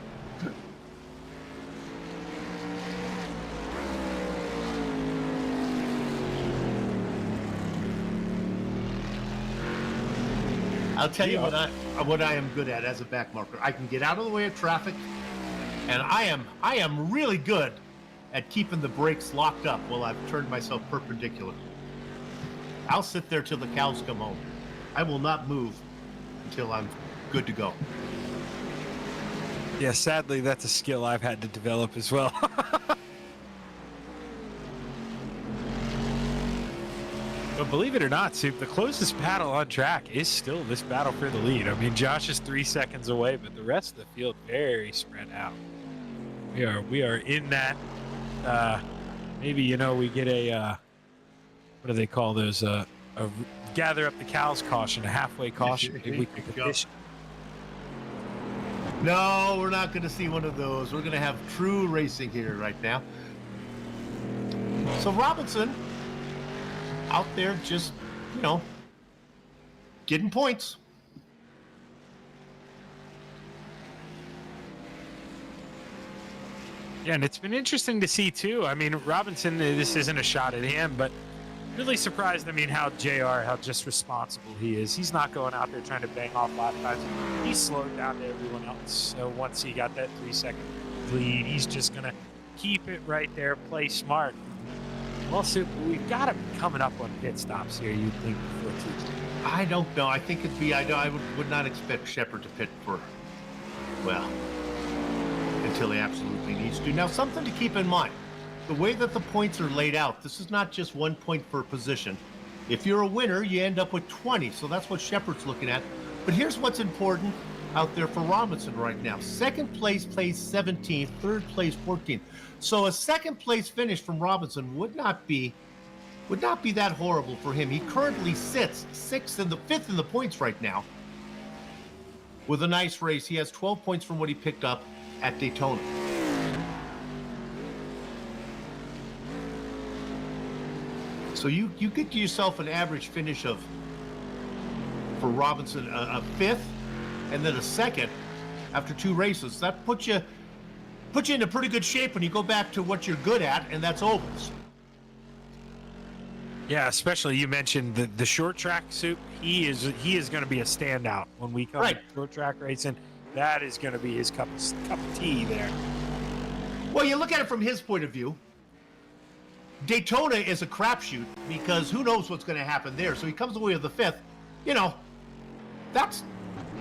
I'll tell you what I am good at as a back marker. I can get out of the way of traffic, and I am really good at keeping the brakes locked up while I've turned myself perpendicular. I'll sit there till the cows come home. I will not move until I'm good to go. Yeah, sadly, that's a skill I've had to develop as well. But believe it or not, Soup, the closest battle on track is still this battle for the lead. I mean, Josh is 3 seconds away, but the rest of the field very spread out. We are in that. Maybe we get a what do they call those? A gather up the cows caution, a halfway caution. Maybe we can petition. No, we're not going to see one of those. We're going to have true racing here right now. So Robinson out there just, getting points. Yeah, and it's been interesting to see too. I mean, Robinson, this isn't a shot at him, but really surprised, how how just responsible he is. He's not going out there trying to bang off lap times. He's slowed down to everyone else. So once he got that 3-second lead, he's just going to keep it right there, play smart. Well, Soup, we've got to be coming up on pit stops here, you'd think, before Tuesday. I don't know. I think it'd be, I would not expect Shepard to pit for, well, until he absolutely needs to. Now, something to keep in mind, the way that the points are laid out, this is not just 1 point per position. If you're a winner, you end up with 20, so that's what Shepard's looking at. But here's what's important out there for Robinson right now. Second place plays 17th, third place 14th. So a second place finish from Robinson would not be that horrible for him. He currently sits fifth in the points right now. With a nice race, he has 12 points from what he picked up at Daytona. So you get yourself an average finish of, for Robinson, a fifth and then a second after 2 races. That puts you in a pretty good shape when you go back to what you're good at, and that's ovals. Yeah, especially you mentioned the short track Soup. He is going to be a standout when we come to short track racing. That is going to be his cup of tea there. Well, you look at it from his point of view. Daytona is a crapshoot because who knows what's going to happen there. So he comes away with the 5th. You know,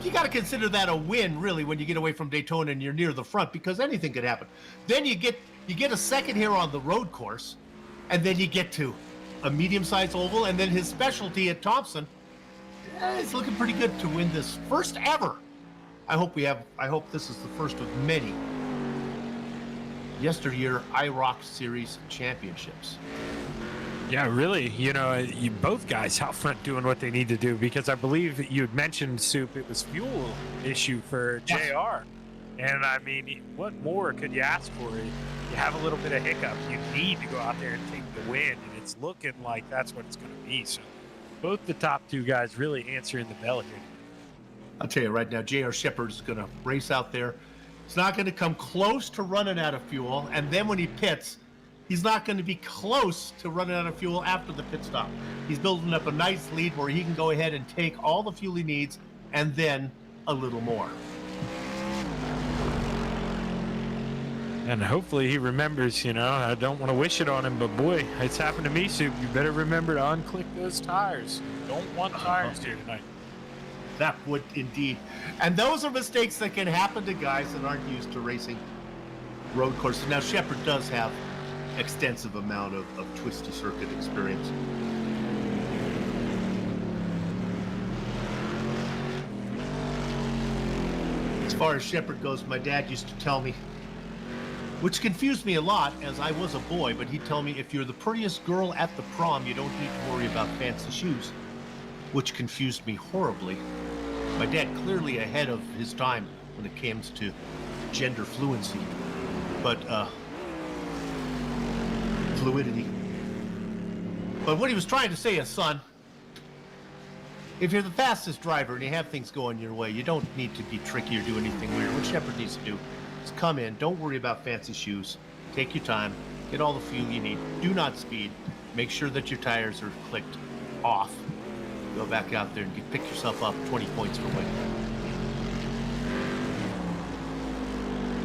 you got to consider that a win, really, when you get away from Daytona and you're near the front, because anything could happen. Then you get a second here on the road course, and then you get to a medium-sized oval, and then his specialty at Thompson. It's looking pretty good to win this first ever. I hope this is the first of many YesterYear IROC Series championships. Yeah, really. You know, you both guys out front doing what they need to do, because I believe you had mentioned, Soup, it was fuel issue for JR. And I mean, what more could you ask for? You have a little bit of hiccup. You need to go out there and take the win, and it's looking like that's what it's going to be. So both the top 2 guys really answering the bell here. I'll tell you right now, J.R. Shepard is going to race out there. He's not going to come close to running out of fuel, and then when he pits, he's not going to be close to running out of fuel after the pit stop. He's building up a nice lead where he can go ahead and take all the fuel he needs and then a little more. And hopefully he remembers, you know, I don't want to wish it on him, but boy, it's happened to me, Soup. You better remember to unclick those tires. You don't want tires here tonight. That would indeed. And those are mistakes that can happen to guys that aren't used to racing road courses. Now, Shepard does have extensive amount of twisty circuit experience. As far as Shepard goes, my dad used to tell me, which confused me a lot as I was a boy, but he'd tell me, if you're the prettiest girl at the prom, you don't need to worry about fancy shoes, which confused me horribly. My dad clearly ahead of his time when it comes to gender fluency, but fluidity. But what he was trying to say is, son, if you're the fastest driver and you have things going your way, you don't need to be tricky or do anything weird. What Shepard needs to do is come in, don't worry about fancy shoes, take your time, get all the fuel you need, do not speed, make sure that your tires are clicked off, go back out there and pick yourself up 20 points for winning.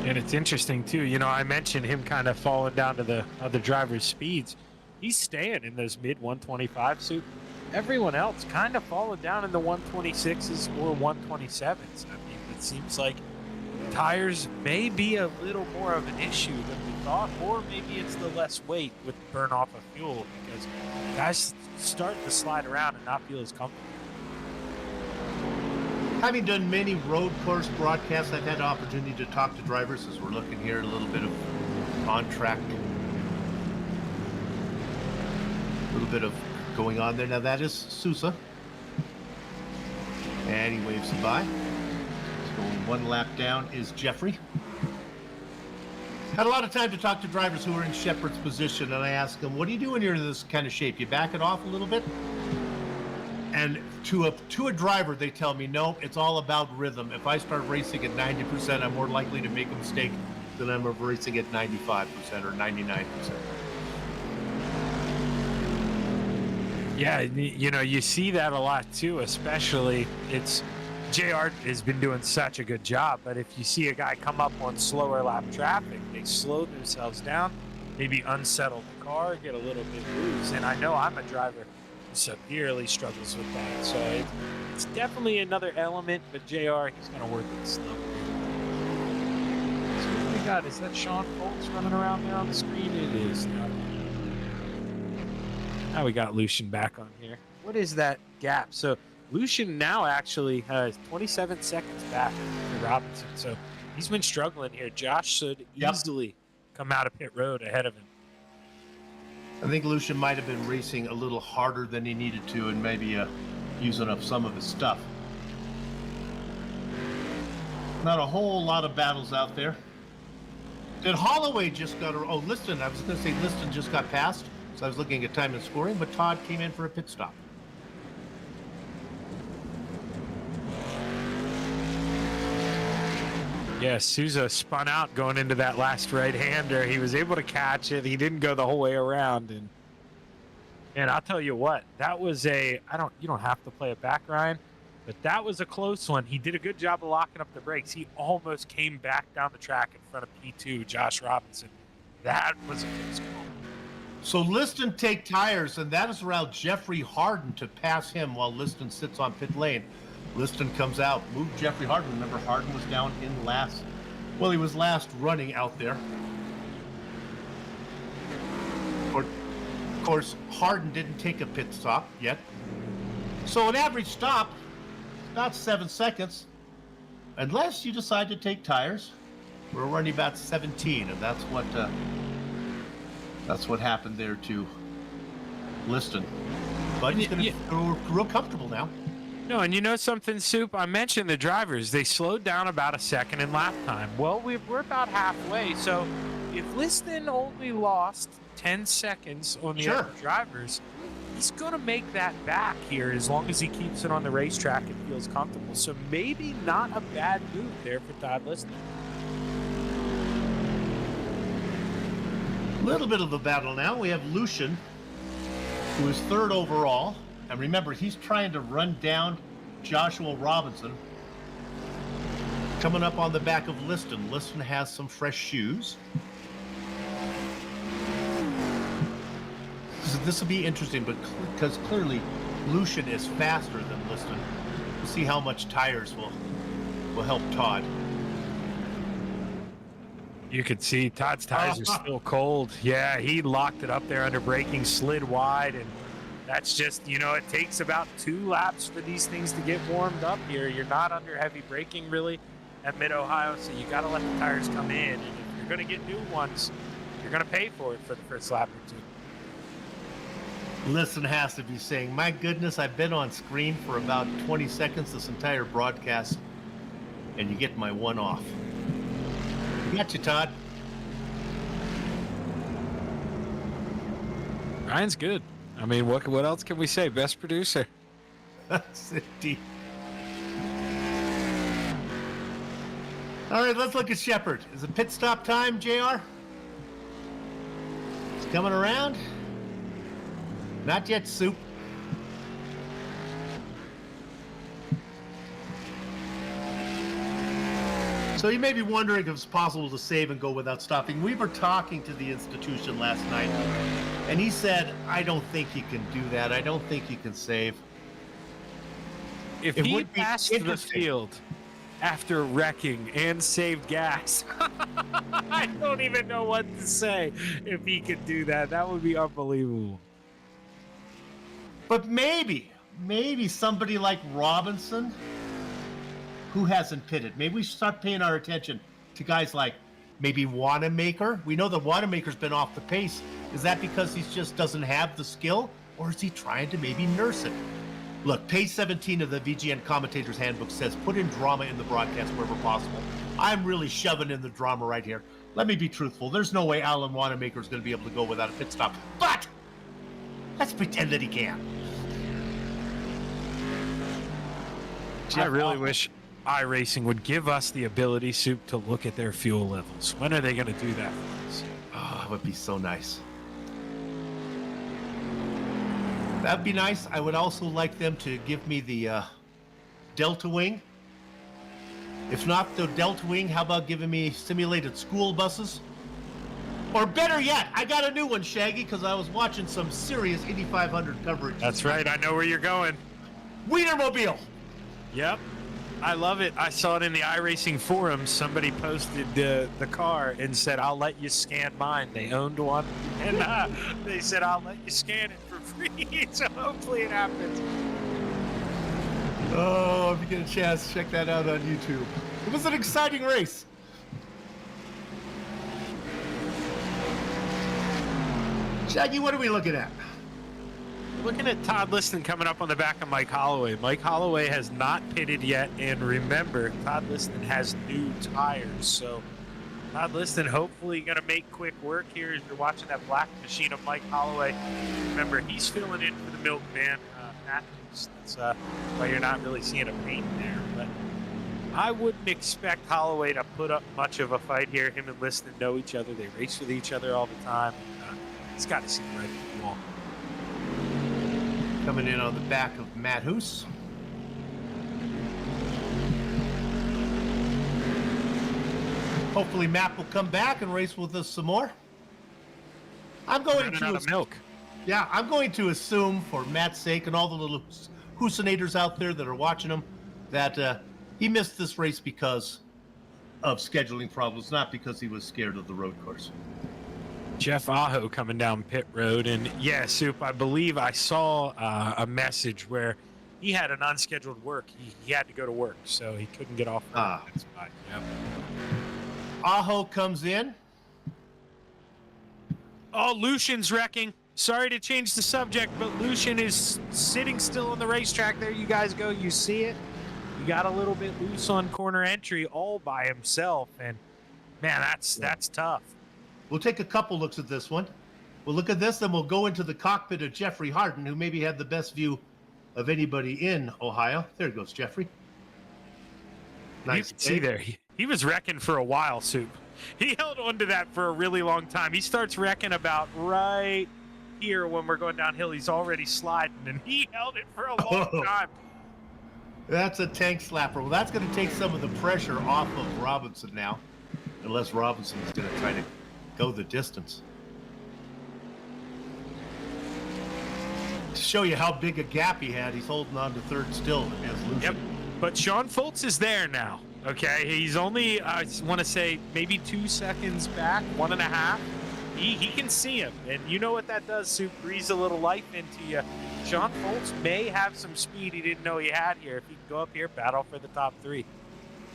And it's interesting too, you know, I mentioned him kind of falling down to the other drivers' speeds. He's staying in those mid 125 Soup. Everyone else kind of falling down in the 126s or 127s. I mean, it seems like tires may be a little more of an issue than we thought, or maybe it's the less weight with the burn off of fuel, because guys start to slide around and not feel as comfortable. Having done many road course broadcasts, I've had the opportunity to talk to drivers as we're looking here at a little bit of on-track, a little bit of going on there. Now that is Sousa, and he waves by. So 1 lap down is Jeffrey. Had a lot of time to talk to drivers who are in Shepard's position, and I asked them, what do you do when you're in this kind of shape? You back it off a little bit? And to a driver, they tell me, no, it's all about rhythm. If I start racing at 90%, I'm more likely to make a mistake than I'm racing at 95% or 99%. Yeah, you know, you see that a lot too, especially JR has been doing such a good job, but if you see a guy come up on slower lap traffic, they slow themselves down, maybe unsettle the car, get a little bit loose. And I know I'm a driver severely struggles with that. So it's definitely another element, but JR, he's going to work with slow. So what do we got? Is that Sean Foltz running around there on the screen? It is. Now we got Lucian back on here. What is that gap? So Lucian now actually has 27 seconds back to Robinson. So he's been struggling here. Josh should easily come out of pit road ahead of him. I think Lucian might have been racing a little harder than he needed to and maybe using up some of his stuff. Not a whole lot of battles out there. Did Holloway just got, oh, Liston, I was going to say Liston just got passed, so I was looking at time and scoring, but Todd came in for a pit stop. Yeah, Souza spun out going into that last right-hander. He was able to catch it. He didn't go the whole way around. And I'll tell you what, that was you don't have to play it back, Ryan, but that was a close one. He did a good job of locking up the brakes. He almost came back down the track in front of P2, Josh Robinson. That was a close call. So Liston take tires, and that has allowed Jeffrey Harden to pass him while Liston sits on pit lane. Liston comes out, moved Jeffrey Harden. Remember, Harden was down in last. Well, he was last running out there. Of course, Harden didn't take a pit stop yet. So an average stop, about 7 seconds, unless you decide to take tires. We're running about 17, and that's what happened there to Liston. But he's going to feel real comfortable now. No, and you know something, Soup? I mentioned the drivers. They slowed down about a second in lap time. Well, we're about halfway. So if Liston only lost 10 seconds on the other drivers, he's going to make that back here as long as he keeps it on the racetrack and feels comfortable. So maybe not a bad move there for Todd Liston. A little bit of a battle now. We have Lucian, who is third overall. And remember, he's trying to run down Joshua Robinson. Coming up on the back of Liston. Liston has some fresh shoes. So this will be interesting, but because clearly Lucian is faster than Liston. We'll see how much tires will help Todd. You could see Todd's tires are still cold. Yeah, he locked it up there under braking, slid wide, and that's just, it takes about 2 laps for these things to get warmed up here. You're not under heavy braking really at Mid-Ohio, so you got to let the tires come in. And if you're going to get new ones, you're going to pay for it for the first lap or 2. Liston has to be saying, my goodness, I've been on screen for about 20 seconds this entire broadcast, and you get my one off. Got you, Todd. Ryan's good. I mean, what else can we say? Best producer. That's it. All right, let's look at Shepard. Is it pit stop time, JR? It's coming around. Not yet, Soup. So you may be wondering if it's possible to save and go without stopping. We were talking to the institution last night, and he said, I don't think you can do that. I don't think you can save. If he passed the field after wrecking and saved gas, I don't even know what to say if he could do that. That would be unbelievable. But maybe somebody like Robinson, who hasn't pitted. Maybe we should start paying our attention to guys like maybe Wanamaker. We know that Wanamaker's been off the pace. Is that because he just doesn't have the skill, or is he trying to maybe nurse it? Look, page 17 of the VGN Commentator's Handbook says, put in drama in the broadcast wherever possible. I'm really shoving in the drama right here. Let me be truthful. There's no way Alan Wanamaker is going to be able to go without a pit stop. But let's pretend that he can. I really wish iRacing would give us the ability, Soup, to look at their fuel levels. When are they going to do that for us? Oh, it would be so nice. That'd be nice. I would also like them to give me the Delta Wing. If not the Delta Wing, how about giving me simulated school buses? Or better yet, I got a new one, Shaggy, because I was watching some serious Indy 500 coverage. That's right. I know where you're going. Wienermobile. Yep. I love it. I saw it in the iRacing forums. Somebody posted the car and said, I'll let you scan mine. They owned one. And they said, I'll let you scan it for free. So hopefully it happens. Oh, if you get a chance, check that out on YouTube. It was an exciting race. Shaggy, what are we looking at? Looking at Todd Liston coming up on the back of Mike Holloway. Mike Holloway has not pitted yet, and remember, Todd Liston has new tires. So Todd Liston hopefully going to make quick work here as you're watching that black machine of Mike Holloway. Remember, he's filling in for the milkman, Matthews. That's why you're not really seeing a paint there. But I wouldn't expect Holloway to put up much of a fight here. Him and Liston know each other. They race with each other all the time. He's got to see right at the wall. Coming in on the back of Matt Hoos. Hopefully Matt will come back and race with us some more. I'm going to milk. Yeah, I'm going to assume, for Matt's sake and all the little Hoosinators out there that are watching him, that he missed this race because of scheduling problems, not because he was scared of the road course. Jeff Aho coming down pit road, and yeah, Soup, I believe I saw a message where he had an unscheduled work. He had to go to work, so he couldn't get off the spot. Yep. Aho comes in. Oh, Lucian's wrecking. Sorry to change the subject, but Lucian is sitting still on the racetrack. There you guys go. You see it? He got a little bit loose on corner entry all by himself, and man, that's tough. We'll take a couple looks at this one. We'll look at this, then we'll go into the cockpit of Jeffrey Harden, who maybe had the best view of anybody in Ohio. There goes Jeffrey. Nice. You can see there. He was wrecking for a while, Soup. He held on to that for a really long time. He starts wrecking about right here when we're going downhill. He's already sliding, and he held it for a long time. That's a tank slapper. Well, that's going to take some of the pressure off of Robinson now, unless Robinson is going to try to go the distance. To show you how big a gap he had, he's holding on to third still as Lucian. Yep, but Sean Foltz is there now. Okay, he's only, I want to say, maybe 2 seconds back, 1.5. He can see him, and you know what that does, Soup. Breathes a little life into you. Sean Foltz may have some speed he didn't know he had here. If he can go up here, battle for the top 3.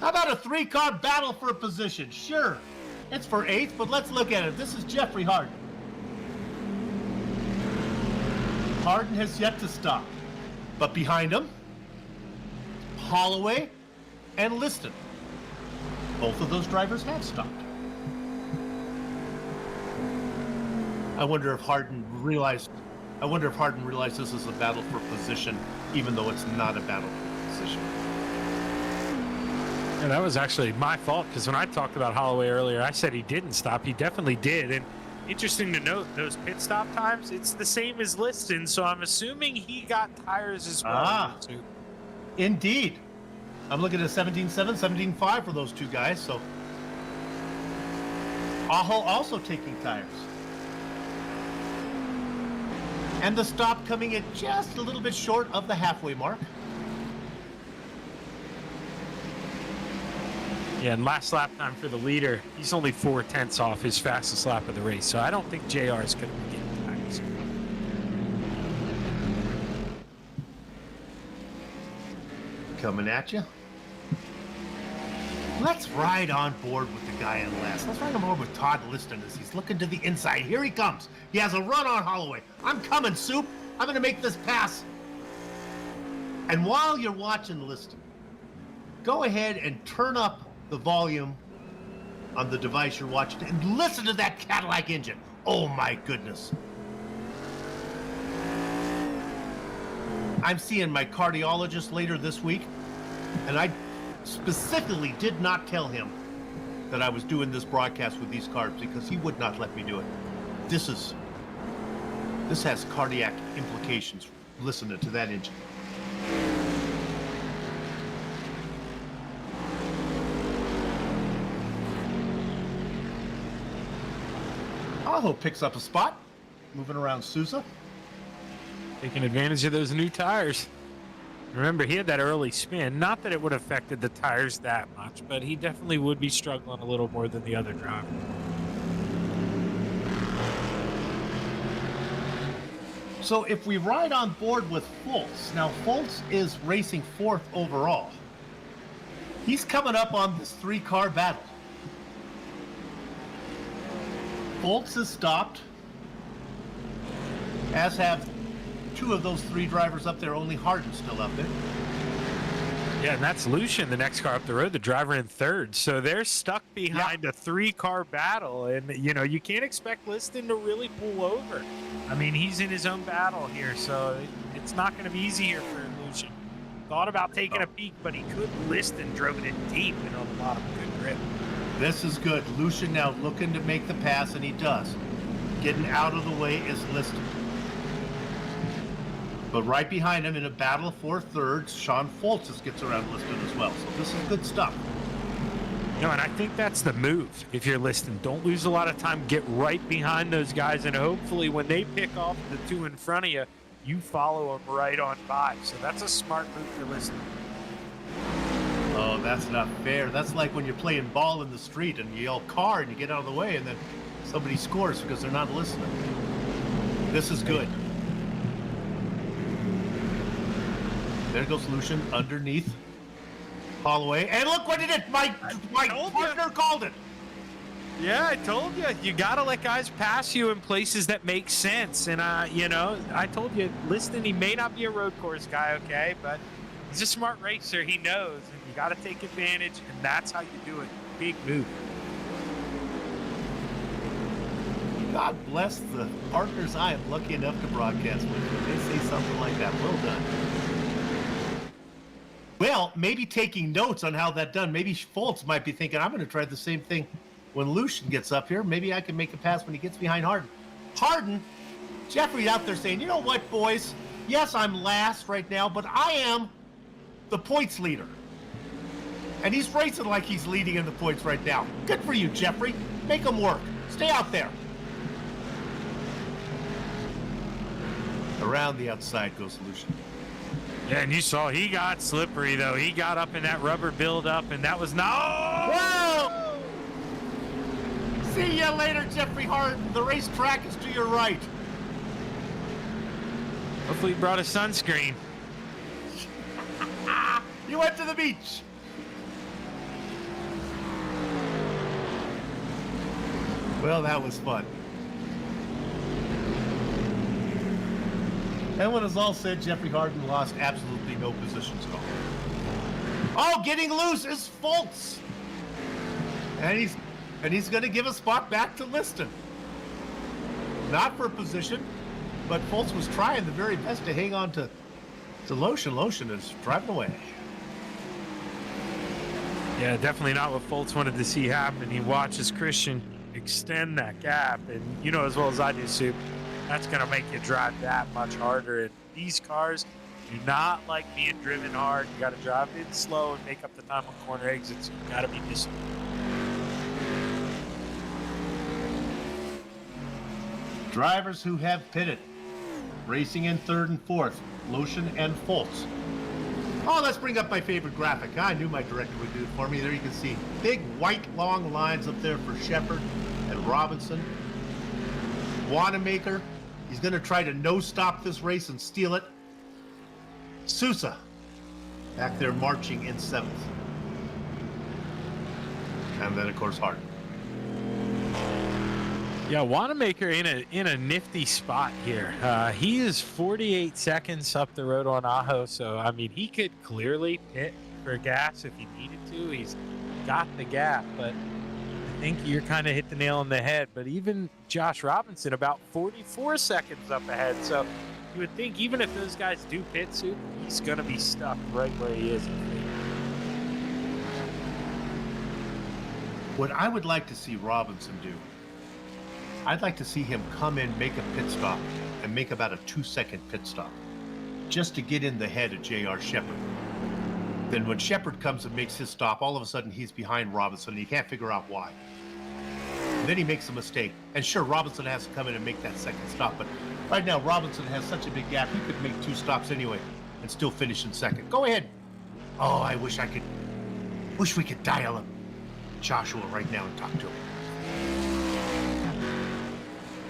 How about a 3-car battle for a position? Sure, it's for 8th, but let's look at it. This is Jeffrey Harden. Harden has yet to stop, but behind him, Holloway and Liston. Both of those drivers have stopped. I wonder if Harden realized this is a battle for position, even though it's not a battle for position. Yeah, that was actually my fault, because when I talked about Holloway earlier, I said he didn't stop. He definitely did. And interesting to note, those pit stop times, it's the same as Liston, so I'm assuming he got tires as well. Indeed. I'm looking at 17.7, 17.5 for those two guys, so Aho also taking tires. And the stop coming in just a little bit short of the halfway mark. Yeah, and last lap time for the leader, he's only 4/10 off his fastest lap of the race, so I don't think JR is going to be getting tires. Coming at you. Let's ride on board with the guy in last. Let's ride on board with Todd Liston as he's looking to the inside. Here he comes. He has a run on Holloway. I'm coming, Soup. I'm going to make this pass. And while you're watching Liston, go ahead and turn up the volume on the device you're watching and listen to that Cadillac engine. Oh my goodness. I'm seeing my cardiologist later this week, and I specifically did not tell him that I was doing this broadcast with these cars because he would not let me do it. This has cardiac implications listening to that engine. Aho picks up a spot, moving around Sousa. Taking advantage of those new tires. Remember, he had that early spin. Not that it would have affected the tires that much, but he definitely would be struggling a little more than the other driver. So if we ride on board with Fultz, now Fultz is racing 4th overall. He's coming up on this 3-car battle. Fultz has stopped, as have 2 of those 3 drivers up there. Only Hardin's still up there. Yeah, and that's Lucian, the next car up the road, the driver in 3rd. So they're stuck behind a 3-car battle. And, you know, you can't expect Liston to really pull over. I mean, he's in his own battle here, so it's not going to be easy here for Lucian. Thought about taking a peek, but he couldn't. Liston drove it in deep and on the bottom. Good grip. This is good. Lucian now looking to make the pass, and he does. Getting out of the way is Liston. But right behind him in a battle for 3rd, Sean Fultz gets around Liston as well. So this is good stuff. No, and I think that's the move. If you're Liston, don't lose a lot of time. Get right behind those guys, and hopefully when they pick off the 2 in front of you, you follow them right on by. So that's a smart move for Liston. Oh, that's not fair. That's like when you're playing ball in the street and you yell car and you get out of the way and then somebody scores because they're not listening. This is good. There goes Lucian underneath Holloway. And look what he did. My partner called it. Yeah, I told you. You got to let guys pass you in places that make sense. And, you know, I told you, Liston, he may not be a road course guy, okay? But he's a smart racer. He knows. And you got to take advantage. And that's how you do it. Big move. God bless the partners I am lucky enough to broadcast with. When they say something like that, well done. Well, maybe taking notes on how that done. Maybe Fultz might be thinking, I'm going to try the same thing when Lucian gets up here. Maybe I can make a pass when he gets behind Hardin. Hardin, Jeffrey out there saying, you know what, boys? Yes, I'm last right now, but I am the points leader. And he's racing like he's leading in the points right now. Good for you, Jeffrey. Make him work. Stay out there. Around the outside goes Lucian. Yeah, and you saw he got slippery, though. He got up in that rubber buildup, and that was not... Whoa! See you later, Jeffrey Hardin. The racetrack is to your right. Hopefully he brought a sunscreen. You went to the beach. Well, that was fun. And when it's all said, Jeffrey Hardin lost absolutely no positions at all. Oh, getting loose is Fultz. And he's going to give a spot back to Liston. Not for position, but Fultz was trying the very best to hang on to Lotion. Lotion is driving away. Yeah, definitely not what Fultz wanted to see happen. He watches Christian extend that gap, and you know as well as I do, Soup, that's going to make you drive that much harder. And these cars do not like being driven hard. You got to drive it slow and make up the time on corner exits. You got to be disciplined. Drivers who have pitted, racing in 3rd and 4th, Lotion and Fultz. Oh, let's bring up my favorite graphic. I knew my director would do it for me. There you can see big white long lines up there for Shepard and Robinson. Wanamaker, he's going to try to no-stop this race and steal it. Sousa, back there marching in 7th. And then, of course, Hardin. Yeah, Wanamaker in a nifty spot here. He is 48 seconds up the road on Aho, so, I mean, he could clearly pit for gas if he needed to. He's got the gap, but I think you're kind of hit the nail on the head. But even Josh Robinson about 44 seconds up ahead, so you would think even if those guys do pit Soup, he's going to be stuck right where he is. What I would like to see Robinson do, I'd like to see him come in, make a pit stop, and make about a 2-second pit stop, just to get in the head of J.R. Shepard. Then when Shepard comes and makes his stop, all of a sudden he's behind Robinson, and he can't figure out why. then he makes a mistake. And sure, Robinson has to come in and make that second stop, but right now Robinson has such a big gap, he could make 2 stops anyway and still finish in second. Go ahead. Oh, I wish we could dial up Joshua right now and talk to him.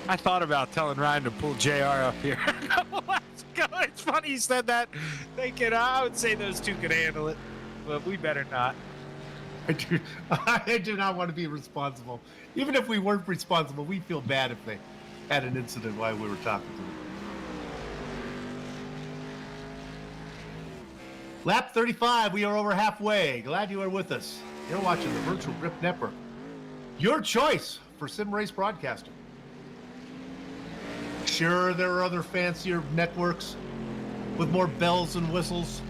I thought about telling Ryan to pull JR up here. Let's go. It's funny you said that. I would say those two could handle it, but we better not. I do not want to be responsible. Even if we weren't responsible, we'd feel bad if they had an incident while we were talking to them. Lap 35, we are over halfway. Glad you are with us. You're watching the Virtual Grip Network. Your choice for sim race broadcasting. Sure, there are other fancier networks with more bells and whistles.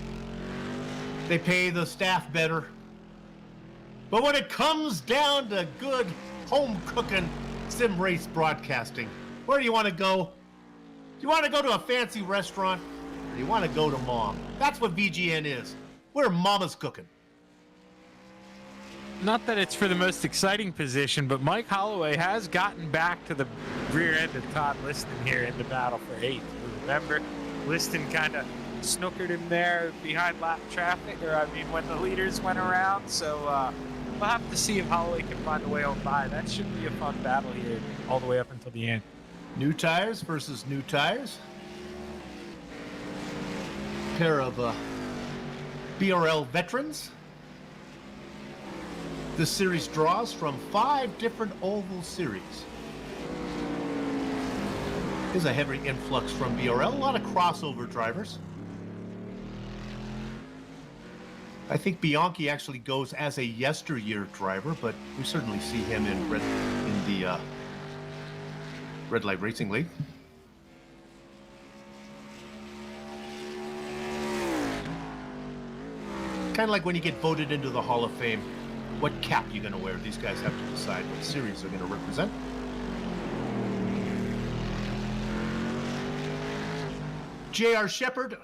They pay the staff better. But when it comes down to good home cooking sim race broadcasting, where do you want to go? Do you want to go to a fancy restaurant, or do you want to go to mom? That's what VGN is. We're mama's cooking. Not that it's for the most exciting position, but Mike Holloway has gotten back to the rear end of Todd Liston here in the battle for 8th. Remember, Liston kind of snookered him there behind lap traffic, when the leaders went around. So we'll have to see if Holloway can find a way on by. That should be a fun battle here all the way up until the end. New tires versus new tires. Pair of BRL veterans. This series draws from 5 different oval series. There's a heavy influx from BRL, a lot of crossover drivers. I think Bianchi actually goes as a YesterYear driver, but we certainly see him in the Red Light Racing League. Kind of like when you get voted into the Hall of Fame. What cap you're going to wear. These guys have to decide what series they're going to represent. J.R. Shepard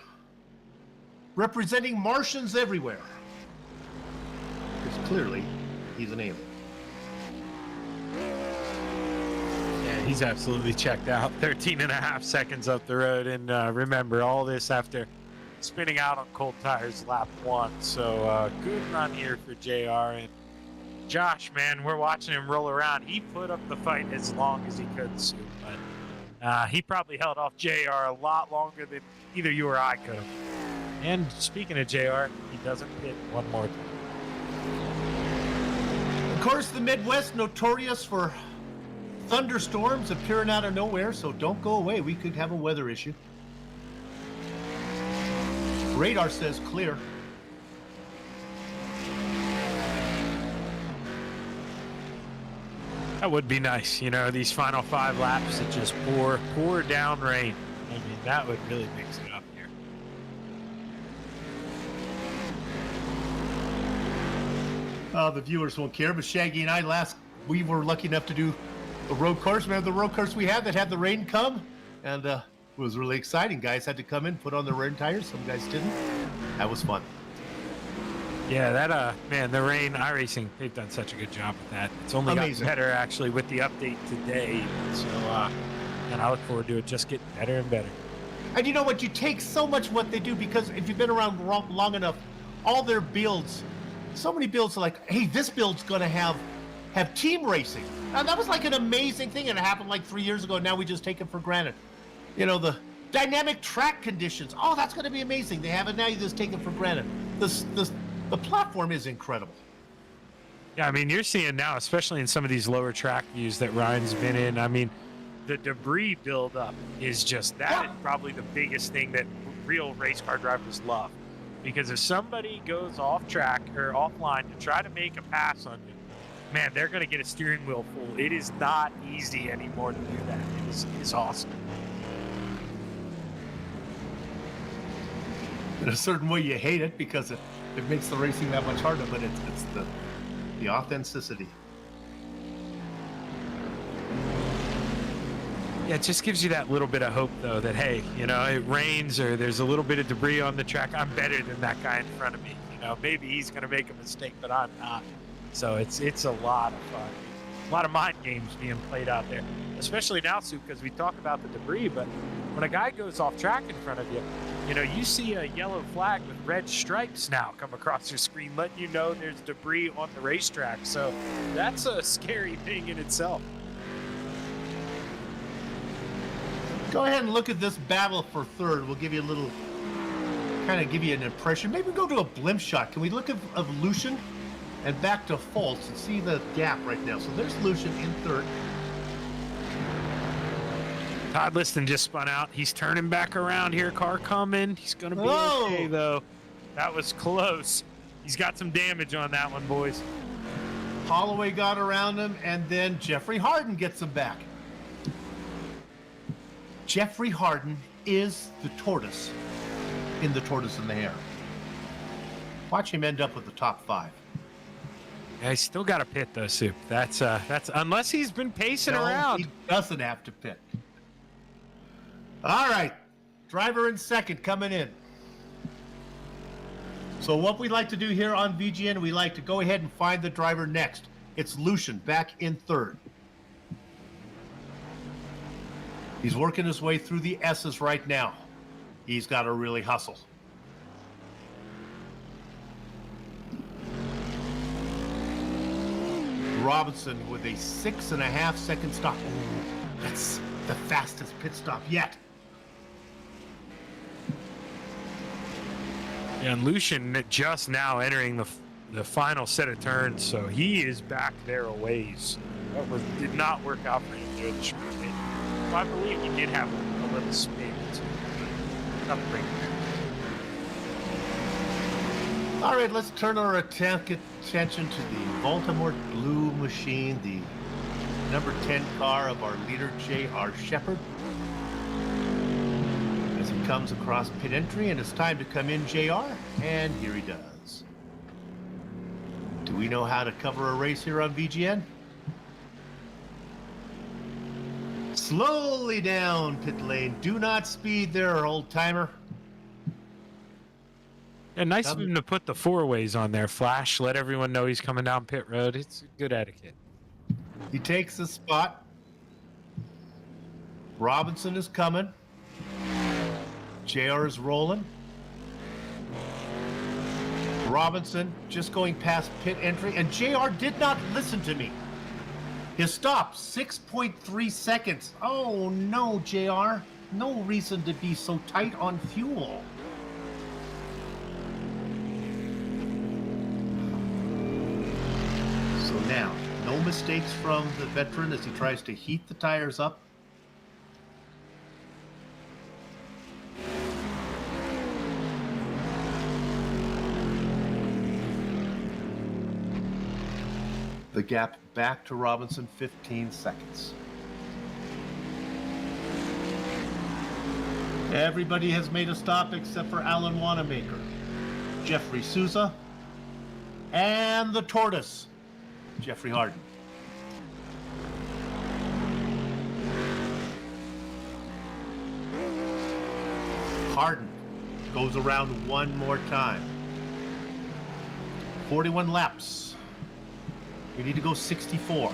representing Martians everywhere. Because clearly he's an alien. Yeah, he's absolutely checked out. 13.5 seconds up the road. And remember, all this after spinning out on cold tires lap 1. So good run here for JR. And Josh, man, we're watching him roll around. He put up the fight as long as he could, Sue, but he probably held off JR a lot longer than either you or I could have. And speaking of JR, he doesn't hit one more time. Of course, the Midwest notorious for thunderstorms appearing out of nowhere, so don't go away. We could have a weather issue. Radar says clear. That would be nice, these final 5 laps that just pour down rain. I mean, that would really mix it up here. The viewers won't care, but Shaggy and I we were lucky enough to do a road course. Remember the road course we had that had the rain come? And it was really exciting. Guys had to come in, put on their rain tires. Some guys didn't. That was fun. Yeah, the rain, iRacing, they've done such a good job with that. It's only gotten better, actually, with the update today. So, and I look forward to it just getting better and better. And you know what? You take so much what they do, because if you've been around long enough, all their builds, so many builds are like, hey, this build's going to have team racing. Now, that was like an amazing thing, and it happened like 3 years ago. Now we just take it for granted. The dynamic track conditions. Oh, that's going to be amazing. They have it now. You just take it for granted. The platform is incredible. Yeah, I mean, you're seeing now, especially in some of these lower track views that Ryan's been in, I mean, the debris buildup is just, that is probably the biggest thing that real race car drivers love. Because if somebody goes off track or offline to try to make a pass on you, man, they're going to get a steering wheel full. It is not easy anymore to do that. It is awesome. In a certain way, you hate it because it makes the racing that much harder, but it's the authenticity. Yeah, it just gives you that little bit of hope, though, that, hey, it rains or there's a little bit of debris on the track. I'm better than that guy in front of me. Maybe he's going to make a mistake, but I'm not. So it's a lot of fun. A lot of mind games being played out there, especially now, Sue, because we talk about the debris. But when a guy goes off track in front of you, you know, you see a yellow flag with red stripes now come across your screen, letting you know there's debris on the racetrack. So that's a scary thing in itself. Go ahead and look at this battle for third. We'll give you a little, kind of give you an impression. Maybe go to a blimp shot. Can we look at Lucian and back to Fultz and see the gap right now? So there's Lucian in third. Todd Liston just spun out. He's turning back around here. Car coming. He's going to be okay, though. That was close. He's got some damage on that one, boys. Holloway got around him, and then Jeffrey Harden gets him back. Jeffrey Harden is the tortoise in the Tortoise and the Hare. Watch him end up with the top 5. Yeah, he's still got a pit, though, Soup. That's unless he's been pacing around. He doesn't have to pit. All right, driver in second coming in. So what we like to do here on VGN, we like to go ahead and find the driver next. It's Lucian back in third. He's working his way through the S's right now. He's got to really hustle. Robinson with a 6.5 second stop. Ooh, that's the fastest pit stop yet. Yeah, and Lucian just now entering the final set of turns, so he is back there a ways. That did not work out for him during the sprint. Well, I believe he did have a little spin. All right, let's turn our attention to the Baltimore Blue Machine, the number 10 car of our leader, J.R. Shepard. As he comes across pit entry, and it's time to come in, JR, and here he does. Do we know how to cover a race here on VGN? Slowly down pit lane. Do not speed there, old timer. Yeah, nice of him to put the 4-ways on there. Flash, let everyone know he's coming down pit road. It's good etiquette. He takes the spot. Robinson is coming. JR is rolling. Robinson just going past pit entry, and JR did not listen to me. His stop, 6.3 seconds. Oh no, JR. No reason to be so tight on fuel. So now, no mistakes from the veteran as he tries to heat the tires up. The gap back to Robinson, 15 seconds. Everybody has made a stop except for Alan Wanamaker, Jeffrey Souza, and the tortoise, Jeffrey Harden. Harden goes around one more time. 41 laps. We need to go 64.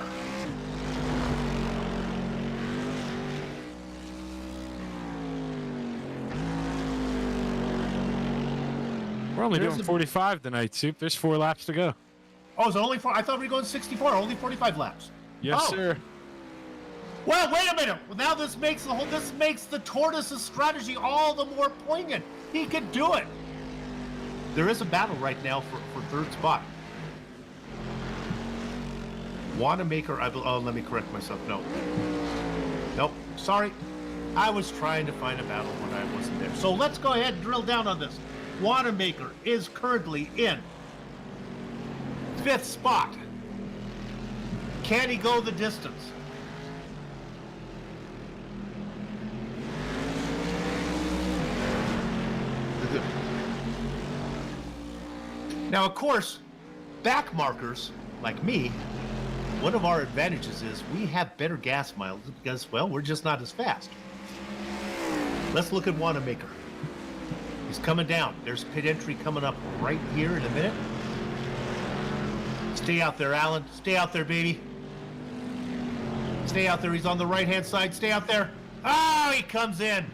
We're only doing 45 tonight, Soup. There's 4 laps to go. Oh, is it only 4? I thought we were going 64. Only 45 laps. Yes, sir. Well, wait a minute. Well, now this makes the tortoise's strategy all the more poignant. He could do it. There is a battle right now for third spot. Wanamaker, let me correct myself. No. Nope. Sorry. I was trying to find a battle when I wasn't there. So let's go ahead and drill down on this. Wanamaker is currently in 5th spot. Can he go the distance? Now, of course, back markers like me, one of our advantages is we have better gas mileage because, well, we're just not as fast. Let's look at Wanamaker. He's coming down. There's pit entry coming up right here in a minute. Stay out there, Alan. Stay out there, baby. Stay out there. He's on the right-hand side. Stay out there. Oh, he comes in.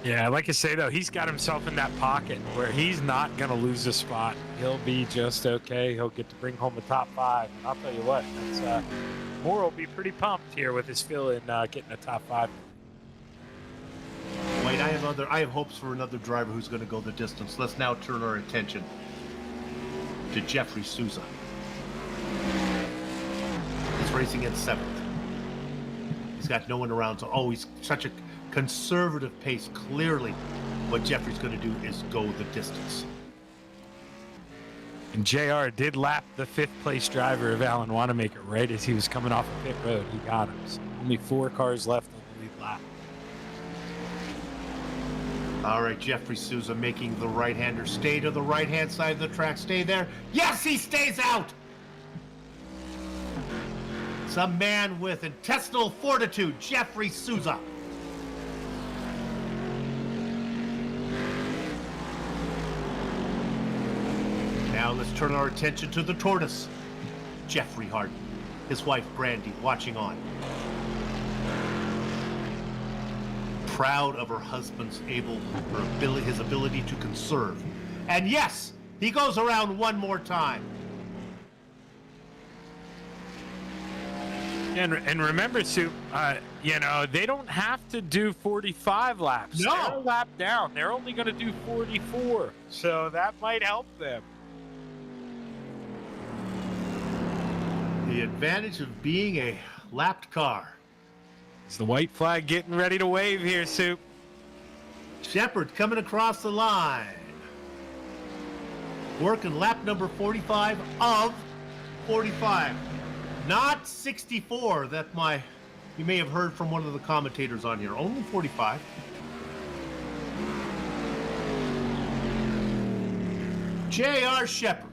Yeah, like I say, though, he's got himself in that pocket where he's not going to lose a spot. He'll be just okay. He'll get to bring home the top 5. And I'll tell you what, that's, Moore will be pretty pumped here with his fill in getting a top 5. Wait, I have hopes for another driver who's going to go the distance. Let's now turn our attention to Jeffrey Souza. He's racing in 7th. He's got no one around, so he's such a conservative pace. Clearly, what Jeffrey's going to do is go the distance. And JR did lap the 5th place driver of Alan Wanamaker right as he was coming off of pit road. He got him. So only 4 cars left on the lead lap. All right, Jeffrey Souza making the right-hander stay to the right-hand side of the track. Stay there. Yes, he stays out. Some man with intestinal fortitude, Jeffrey Souza. Now let's turn our attention to the tortoise, Jeffrey Harden. His wife, Brandy, watching on. Proud of her husband's his ability to conserve. And yes, he goes around one more time. And remember, Soup, you know, they don't have to do 45 laps. No. They're a lap down. They're only going to do 44. So that might help them. The advantage of being a lapped car. It's the white flag getting ready to wave here, Soup. Shepard coming across the line. Working lap number 45 of 45. Not 64 that you may have heard from one of the commentators on here. Only 45. J.R. Shepard.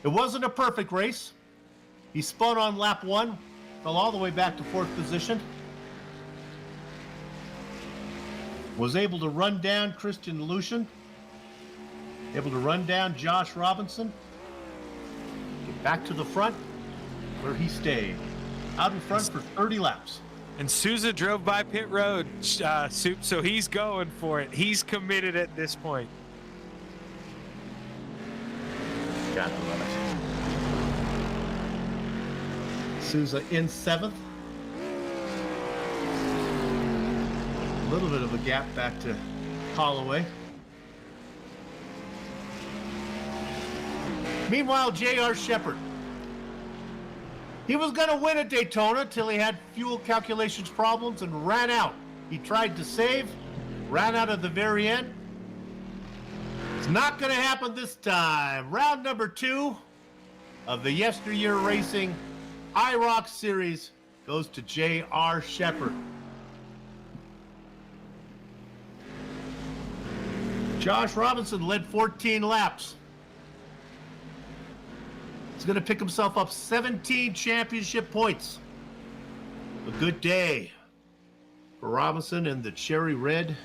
It wasn't a perfect race. He spun on lap 1, fell all the way back to 4th position. Was able to run down Christian Lucian. Able to run down Josh Robinson. Get back to the front where he stayed. Out in front for 30 laps. And Souza drove by pit road, Soup, so he's going for it. He's committed at this point. Gotta love it. Souza in 7th. A little bit of a gap back to Holloway. Meanwhile, J.R. Shepard. He was going to win at Daytona till he had fuel calculations problems and ran out. He tried to save, ran out at the very end. It's not going to happen this time. Round number 2 of the YesterYear Racing IROC Series goes to J.R. Shepard. Josh Robinson led 14 laps. He's going to pick himself up 17 championship points. A good day for Robinson in the cherry red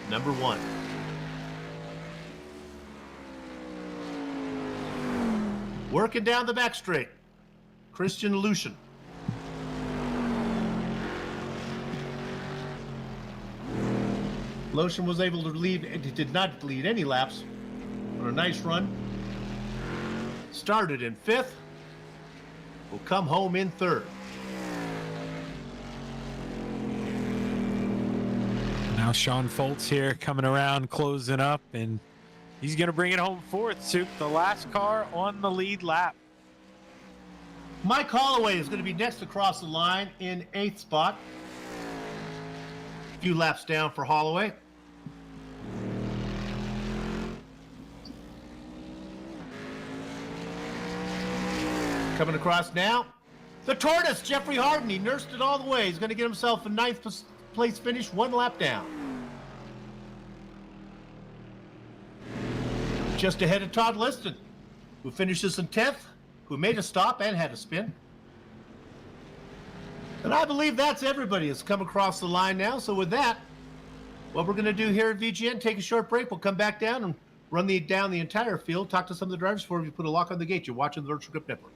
number 1. Working down the back straight, Christian Lucian. Lucian was able to lead, he did not lead any laps, but a nice run. Started in 5th, will come home in 3rd. Now Sean Foltz here coming around, closing up, and he's going to bring it home 4th, Soup, the last car on the lead lap. Mike Holloway is going to be next across the line in 8th spot. A few laps down for Holloway. Coming across now, the tortoise, Jeffrey Harden. He nursed it all the way. He's going to get himself a 9th place finish, 1 lap down. Just ahead of Todd Liston, who finishes in 10th, who made a stop and had a spin. And I believe that's everybody that's come across the line now. So with that, what we're going to do here at VGN, take a short break. We'll come back down and run down the entire field, talk to some of the drivers before we put a lock on the gate. You're watching the Virtual Grip Network.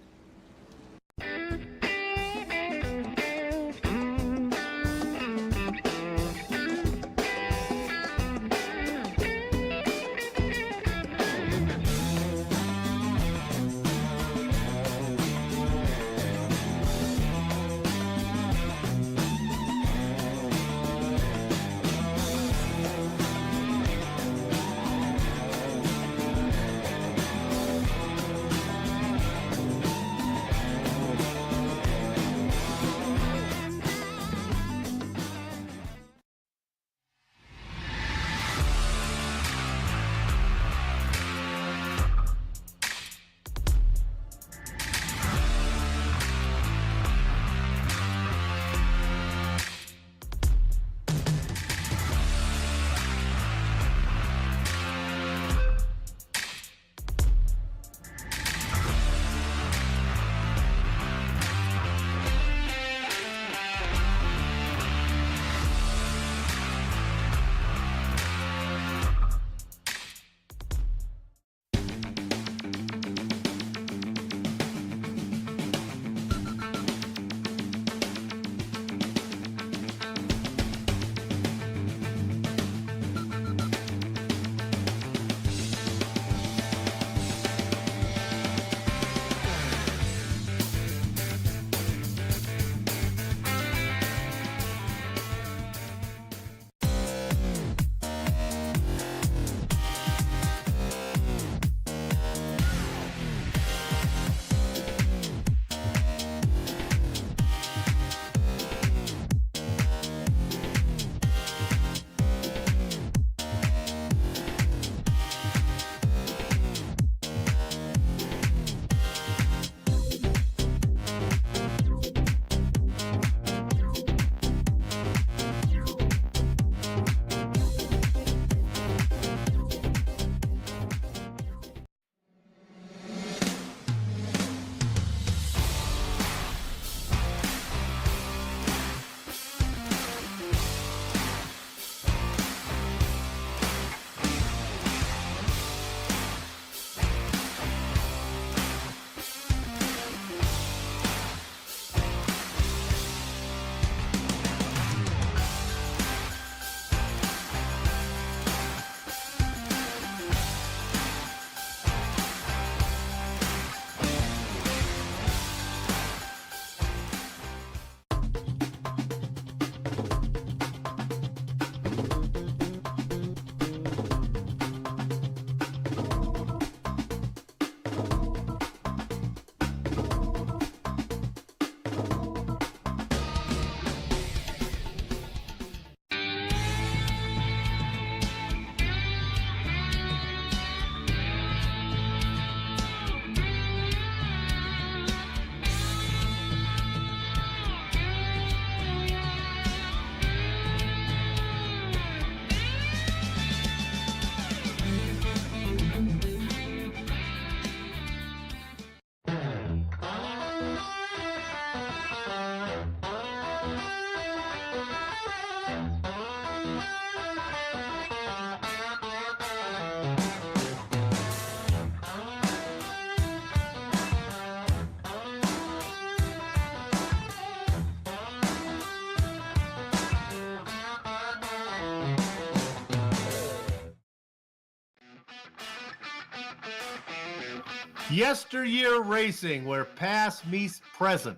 YesterYear Racing, where past meets present.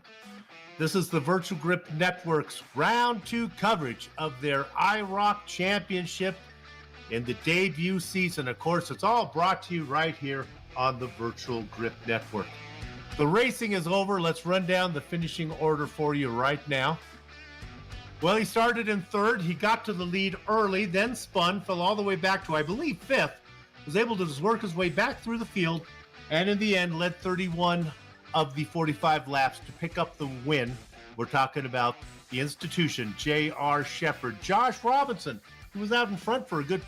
This is the Virtual Grip Network's round 2 coverage of their IROC championship in the debut season. Of course, it's all brought to you right here on the Virtual Grip Network. The racing is over. Let's run down the finishing order for you right now. Well, he started in 3rd. He got to the lead early, then spun, fell all the way back to, I believe, 5th. Was able to just work his way back through the field, and in the end led 31 of the 45 laps to pick up the win. We're talking about the institution, J.R. Shepard. Josh Robinson, who was out in front for a good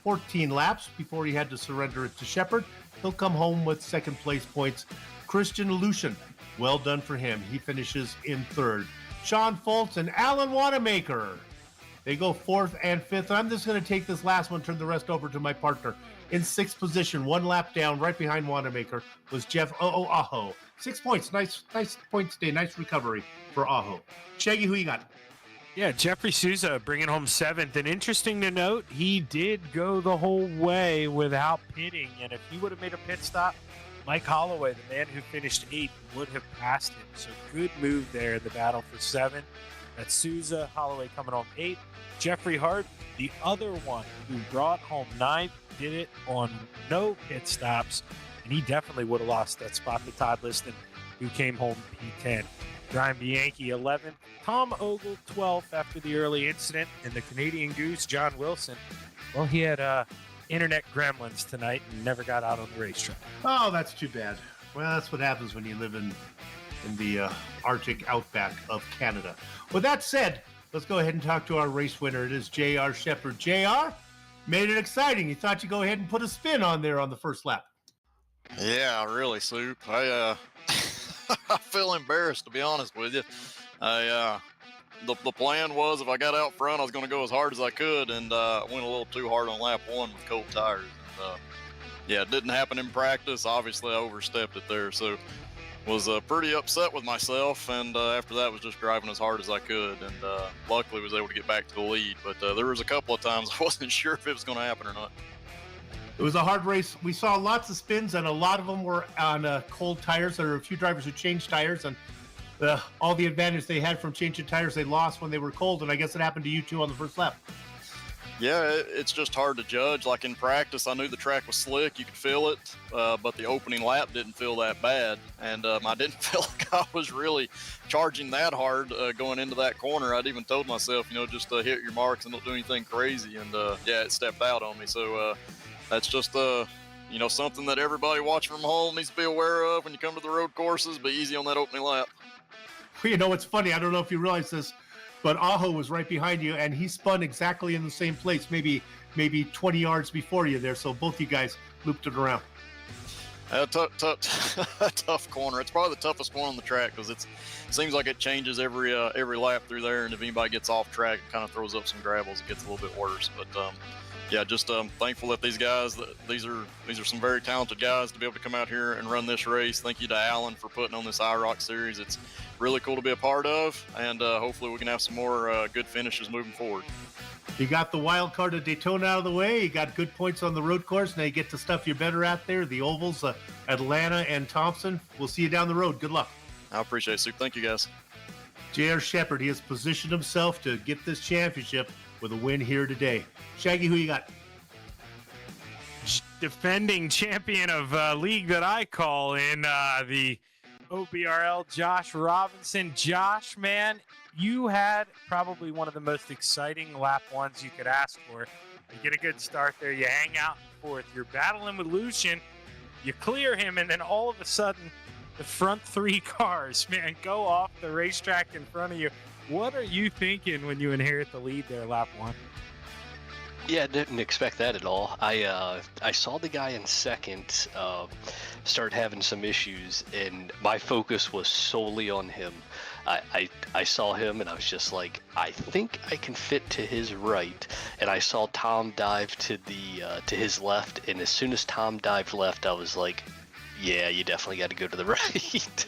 14 laps before he had to surrender it to Shepard. He'll come home with second place points. Christian Lucian, well done for him. He finishes in 3rd. Sean Foltz and Alan Wanamaker, they go 4th and 5th. I'm just going to take this last one, turn the rest over to my partner In 6th position, 1 lap down, right behind Wanamaker, was Jeff Aho. 6 points. Nice points day. Nice recovery for Aho. Shaggy, who you got? Yeah, Jeffrey Souza bringing home 7th. And interesting to note, he did go the whole way without pitting. And if he would have made a pit stop, Mike Holloway, the man who finished 8th, would have passed him. So good move there in the battle for 7. That's Souza. Holloway coming home 8th. Jeffrey Hart, the other one who brought home 9th, did it on no pit stops. And he definitely would have lost that spot to Todd Liston, who came home P10. Brian Bianchi, 11th. Tom Ogle, 12th after the early incident. And the Canadian Goose, John Wilson, well, he had internet gremlins tonight and never got out on the racetrack. Oh, that's too bad. Well, that's what happens when you live in the Arctic outback of Canada. With that said, let's go ahead and talk to our race winner. It is J.R. Shepard. J.R., made it exciting. You thought you'd go ahead and put a spin on there on the first lap. Yeah, really, Soup. I feel embarrassed, to be honest with you. The plan was if I got out front, I was going to go as hard as I could, and went a little too hard on lap 1 with cold tires. And, yeah, it didn't happen in practice. Obviously, I overstepped it there, so was pretty upset with myself, and after that was just driving as hard as I could, and luckily was able to get back to the lead. But there was a couple of times I wasn't sure if it was going to happen or not. It was a hard race. We saw lots of spins, and a lot of them were on cold tires. There were a few drivers who changed tires, and all the advantage they had from changing tires they lost when they were cold, and I guess it happened to you too on the first lap. Yeah, it's just hard to judge. Like in practice, I knew the track was slick. You could feel it, but the opening lap didn't feel that bad, and I didn't feel like I was really charging that hard going into that corner. I'd even told myself, just hit your marks and don't do anything crazy, and yeah, it stepped out on me. So that's just something that everybody watching from home needs to be aware of when you come to the road courses. Be easy on that opening lap. It's funny. I don't know if you realize this, but Aho was right behind you, and he spun exactly in the same place, maybe 20 yards before you there. So both you guys looped it around. Tough corner. It's probably the toughest corner on the track because it seems like it changes every lap through there, and if anybody gets off track, it kind of throws up some gravels. It gets a little bit worse, but yeah, just thankful that these guys, these are some very talented guys to be able to come out here and run this race. Thank you to Alan for putting on this IROC series. It's really cool to be a part of, and hopefully we can have some more good finishes moving forward. You got the wild card of Daytona out of the way. You got good points on the road course. Now you get the stuff you're better at there, the ovals, Atlanta and Thompson. We'll see you down the road. Good luck. I appreciate it, Soup. Thank you, guys. J.R. Shepard, he has positioned himself to get this championship with a win here today. Shaggy, who you got? Defending champion of league that I call in the OBRL, Josh Robinson. Josh, man, you had probably one of the most exciting lap 1s you could ask for. You get a good start there, you hang out in 4th, you're battling with Lucian, you clear him, and then all of a sudden, the front 3 cars, man, go off the racetrack in front of you. What are you thinking when you inherit the lead there, lap 1? Yeah, didn't expect that at all. I saw the guy in 2nd start having some issues, and my focus was solely on him. I saw him, and I was just like, I think I can fit to his right, and I saw Tom dive to his left, and as soon as Tom dived left, I was like, yeah, you definitely got to go to the right.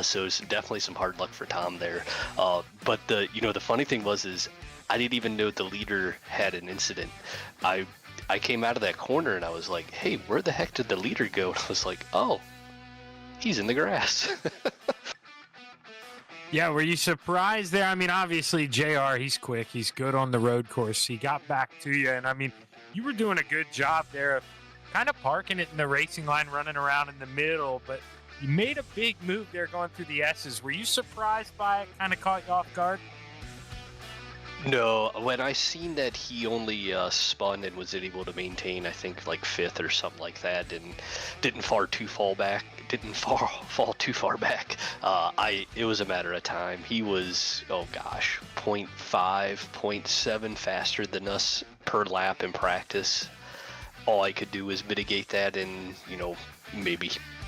So it's definitely some hard luck for Tom there. But the funny thing is I didn't even know the leader had an incident. I came out of that corner and I was like, hey, where the heck did the leader go? And I was like, oh, he's in the grass. Yeah, were you surprised there? I mean, obviously, JR, he's quick. He's good on the road course. He got back to you. And, I mean, you were doing a good job there of kind of parking it in the racing line, running around in the middle. But you made a big move there going through the S's. Were you surprised by it? Kind of caught you off guard? No, when I seen that he only spun and was able to maintain, I think, like 5th or something like that, and didn't fall too far back. It was a matter of time. He was, 0.5, 0.7 faster than us per lap in practice. All I could do was mitigate that and,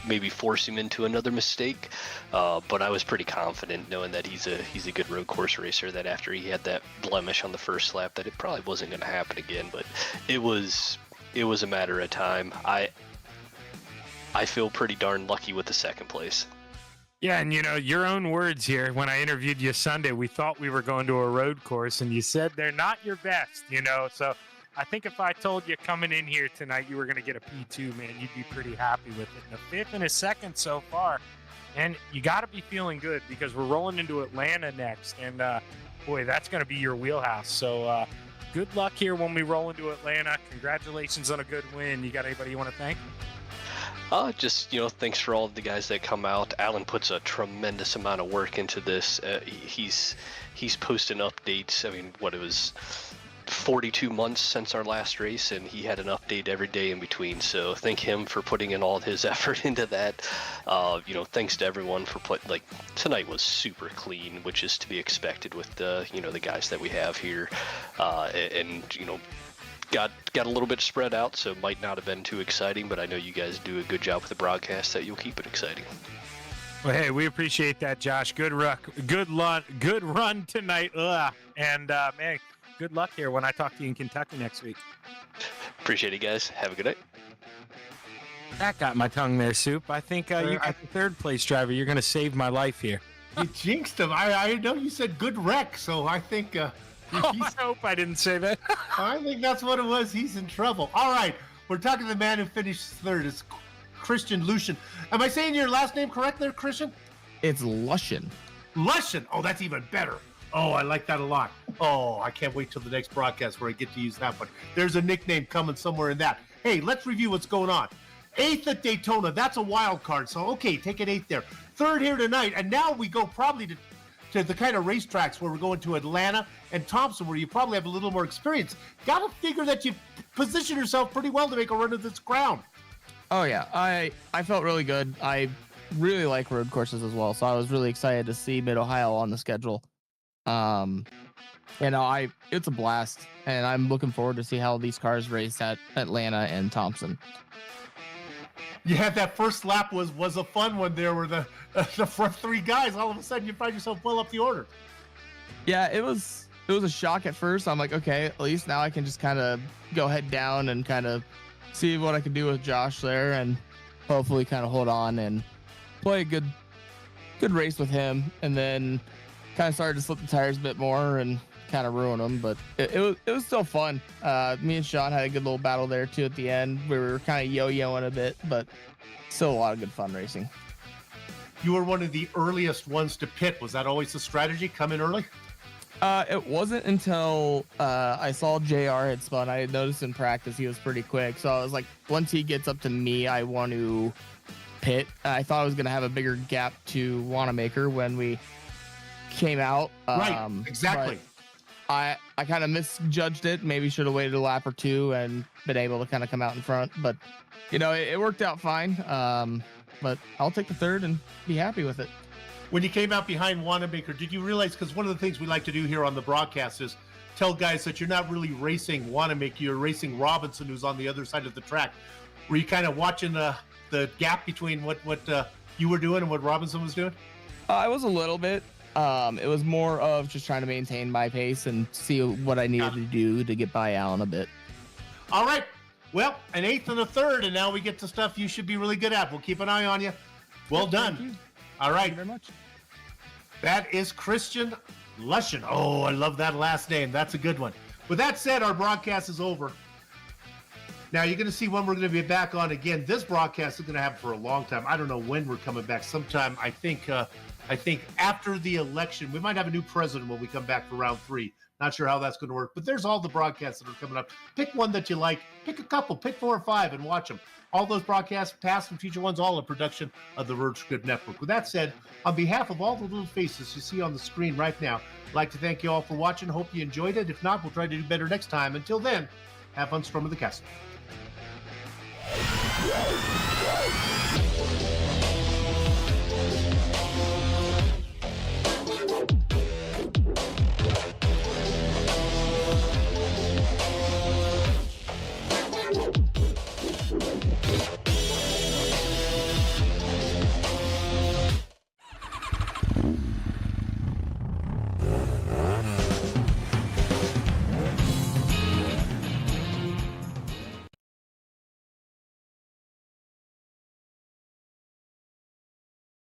maybe force him into another mistake. But I was pretty confident knowing that he's a good road course racer, that after he had that blemish on the first lap, that it probably wasn't going to happen again. But it was it was a matter of time. I feel pretty darn lucky with the second place. Yeah, and your own words here. When I interviewed you Sunday, we thought we were going to a road course, and you said they're not your best. So I think if I told you coming in here tonight you were going to get a P2, man, you'd be pretty happy with it. And a fifth and a second so far, and you got to be feeling good because we're rolling into Atlanta next, and boy, that's going to be your wheelhouse. So good luck here when we roll into Atlanta. Congratulations on a good win. You got anybody you want to thank? Just, thanks for all of the guys that come out. Alan puts a tremendous amount of work into this. He's posting updates. I mean, it was 42 months since our last race, and he had an update every day in between. So thank him for putting in all his effort into that. Thanks to everyone for tonight was super clean, which is to be expected with the guys that we have here, and got a little bit spread out, so it might not have been too exciting, but I know you guys do a good job with the broadcast that you'll keep it exciting. Well, hey, we appreciate that, Josh. Good run tonight. And man, good luck here when I talk to you in Kentucky next week. Appreciate it, guys. Have a good night. That got my tongue there, Soup. I think you got the third place driver. You're going to save my life here. You jinxed him. I know you said good wreck, so I think I hope I didn't say that. I think that's what it was. He's in trouble. All right. We're talking to the man who finished third. It's Christian Lucian. Am I saying your last name correct there, Christian? It's Lushin. Lushin. Oh, that's even better. Oh, I like that a lot. Oh, I can't wait till the next broadcast where I get to use that one. There's a nickname coming somewhere in that. Hey, let's review what's going on. 8th at Daytona. That's a wild card. So, okay, take an 8th there. 3rd here tonight. And now we go probably to the kind of racetracks where we're going to Atlanta and Thompson, where you probably have a little more experience. Got to figure that you position yourself pretty well to make a run of this crown. Oh, yeah. I felt really good. I really like road courses as well, so I was really excited to see Mid-Ohio on the schedule. It's a blast, and I'm looking forward to see how these cars race at Atlanta and Thompson. You had that first lap was a fun one there where the front three guys, all of a sudden you find yourself well up the order. Yeah, it was a shock at first. I'm like, okay, at least now I can just kind of go head down and kind of see what I can do with Josh there and hopefully kind of hold on and play a good race with him. And then kind of started to slip the tires a bit more and kind of ruin them, but it was still fun. Me and Sean had a good little battle there too at the end. We were kind of yo-yoing a bit, but still a lot of good fun racing. You were one of the earliest ones to pit. Was that always the strategy? Come in early? It wasn't until I saw JR had spun. I had noticed in practice he was pretty quick, so I was like, once he gets up to me, I want to pit. I thought I was going to have a bigger gap to Wanamaker when we came out. Right, exactly. I kind of misjudged it. Maybe should have waited a lap or two and been able to kind of come out in front. But, it worked out fine. But I'll take the third and be happy with it. When you came out behind Wanamaker, did you realize, because one of the things we like to do here on the broadcast is tell guys that you're not really racing Wanamaker, you're racing Robinson, who's on the other side of the track. Were you kind of watching the gap between what you were doing and what Robinson was doing? I was a little bit. It was more of just trying to maintain my pace and see what I needed to do to get by Alan a bit. All right. Well, an 8th and a 3rd, and now we get to stuff you should be really good at. We'll keep an eye on you. Well done. Thank you. All right. Thank you very much. That is Christian Lushin. Oh, I love that last name. That's a good one. With that said, our broadcast is over. Now, you're going to see when we're going to be back on again. This broadcast is going to happen for a long time. I don't know when we're coming back. Sometime, I think after the election. We might have a new president when we come back for round 3. Not sure how that's going to work, but there's all the broadcasts that are coming up. Pick one that you like. Pick a couple. Pick 4 or 5 and watch them. All those broadcasts, past and future ones, all a production of the Road Script Network. With that said, on behalf of all the little faces you see on the screen right now, I'd like to thank you all for watching. Hope you enjoyed it. If not, we'll try to do better next time. Until then, have fun storming the castle.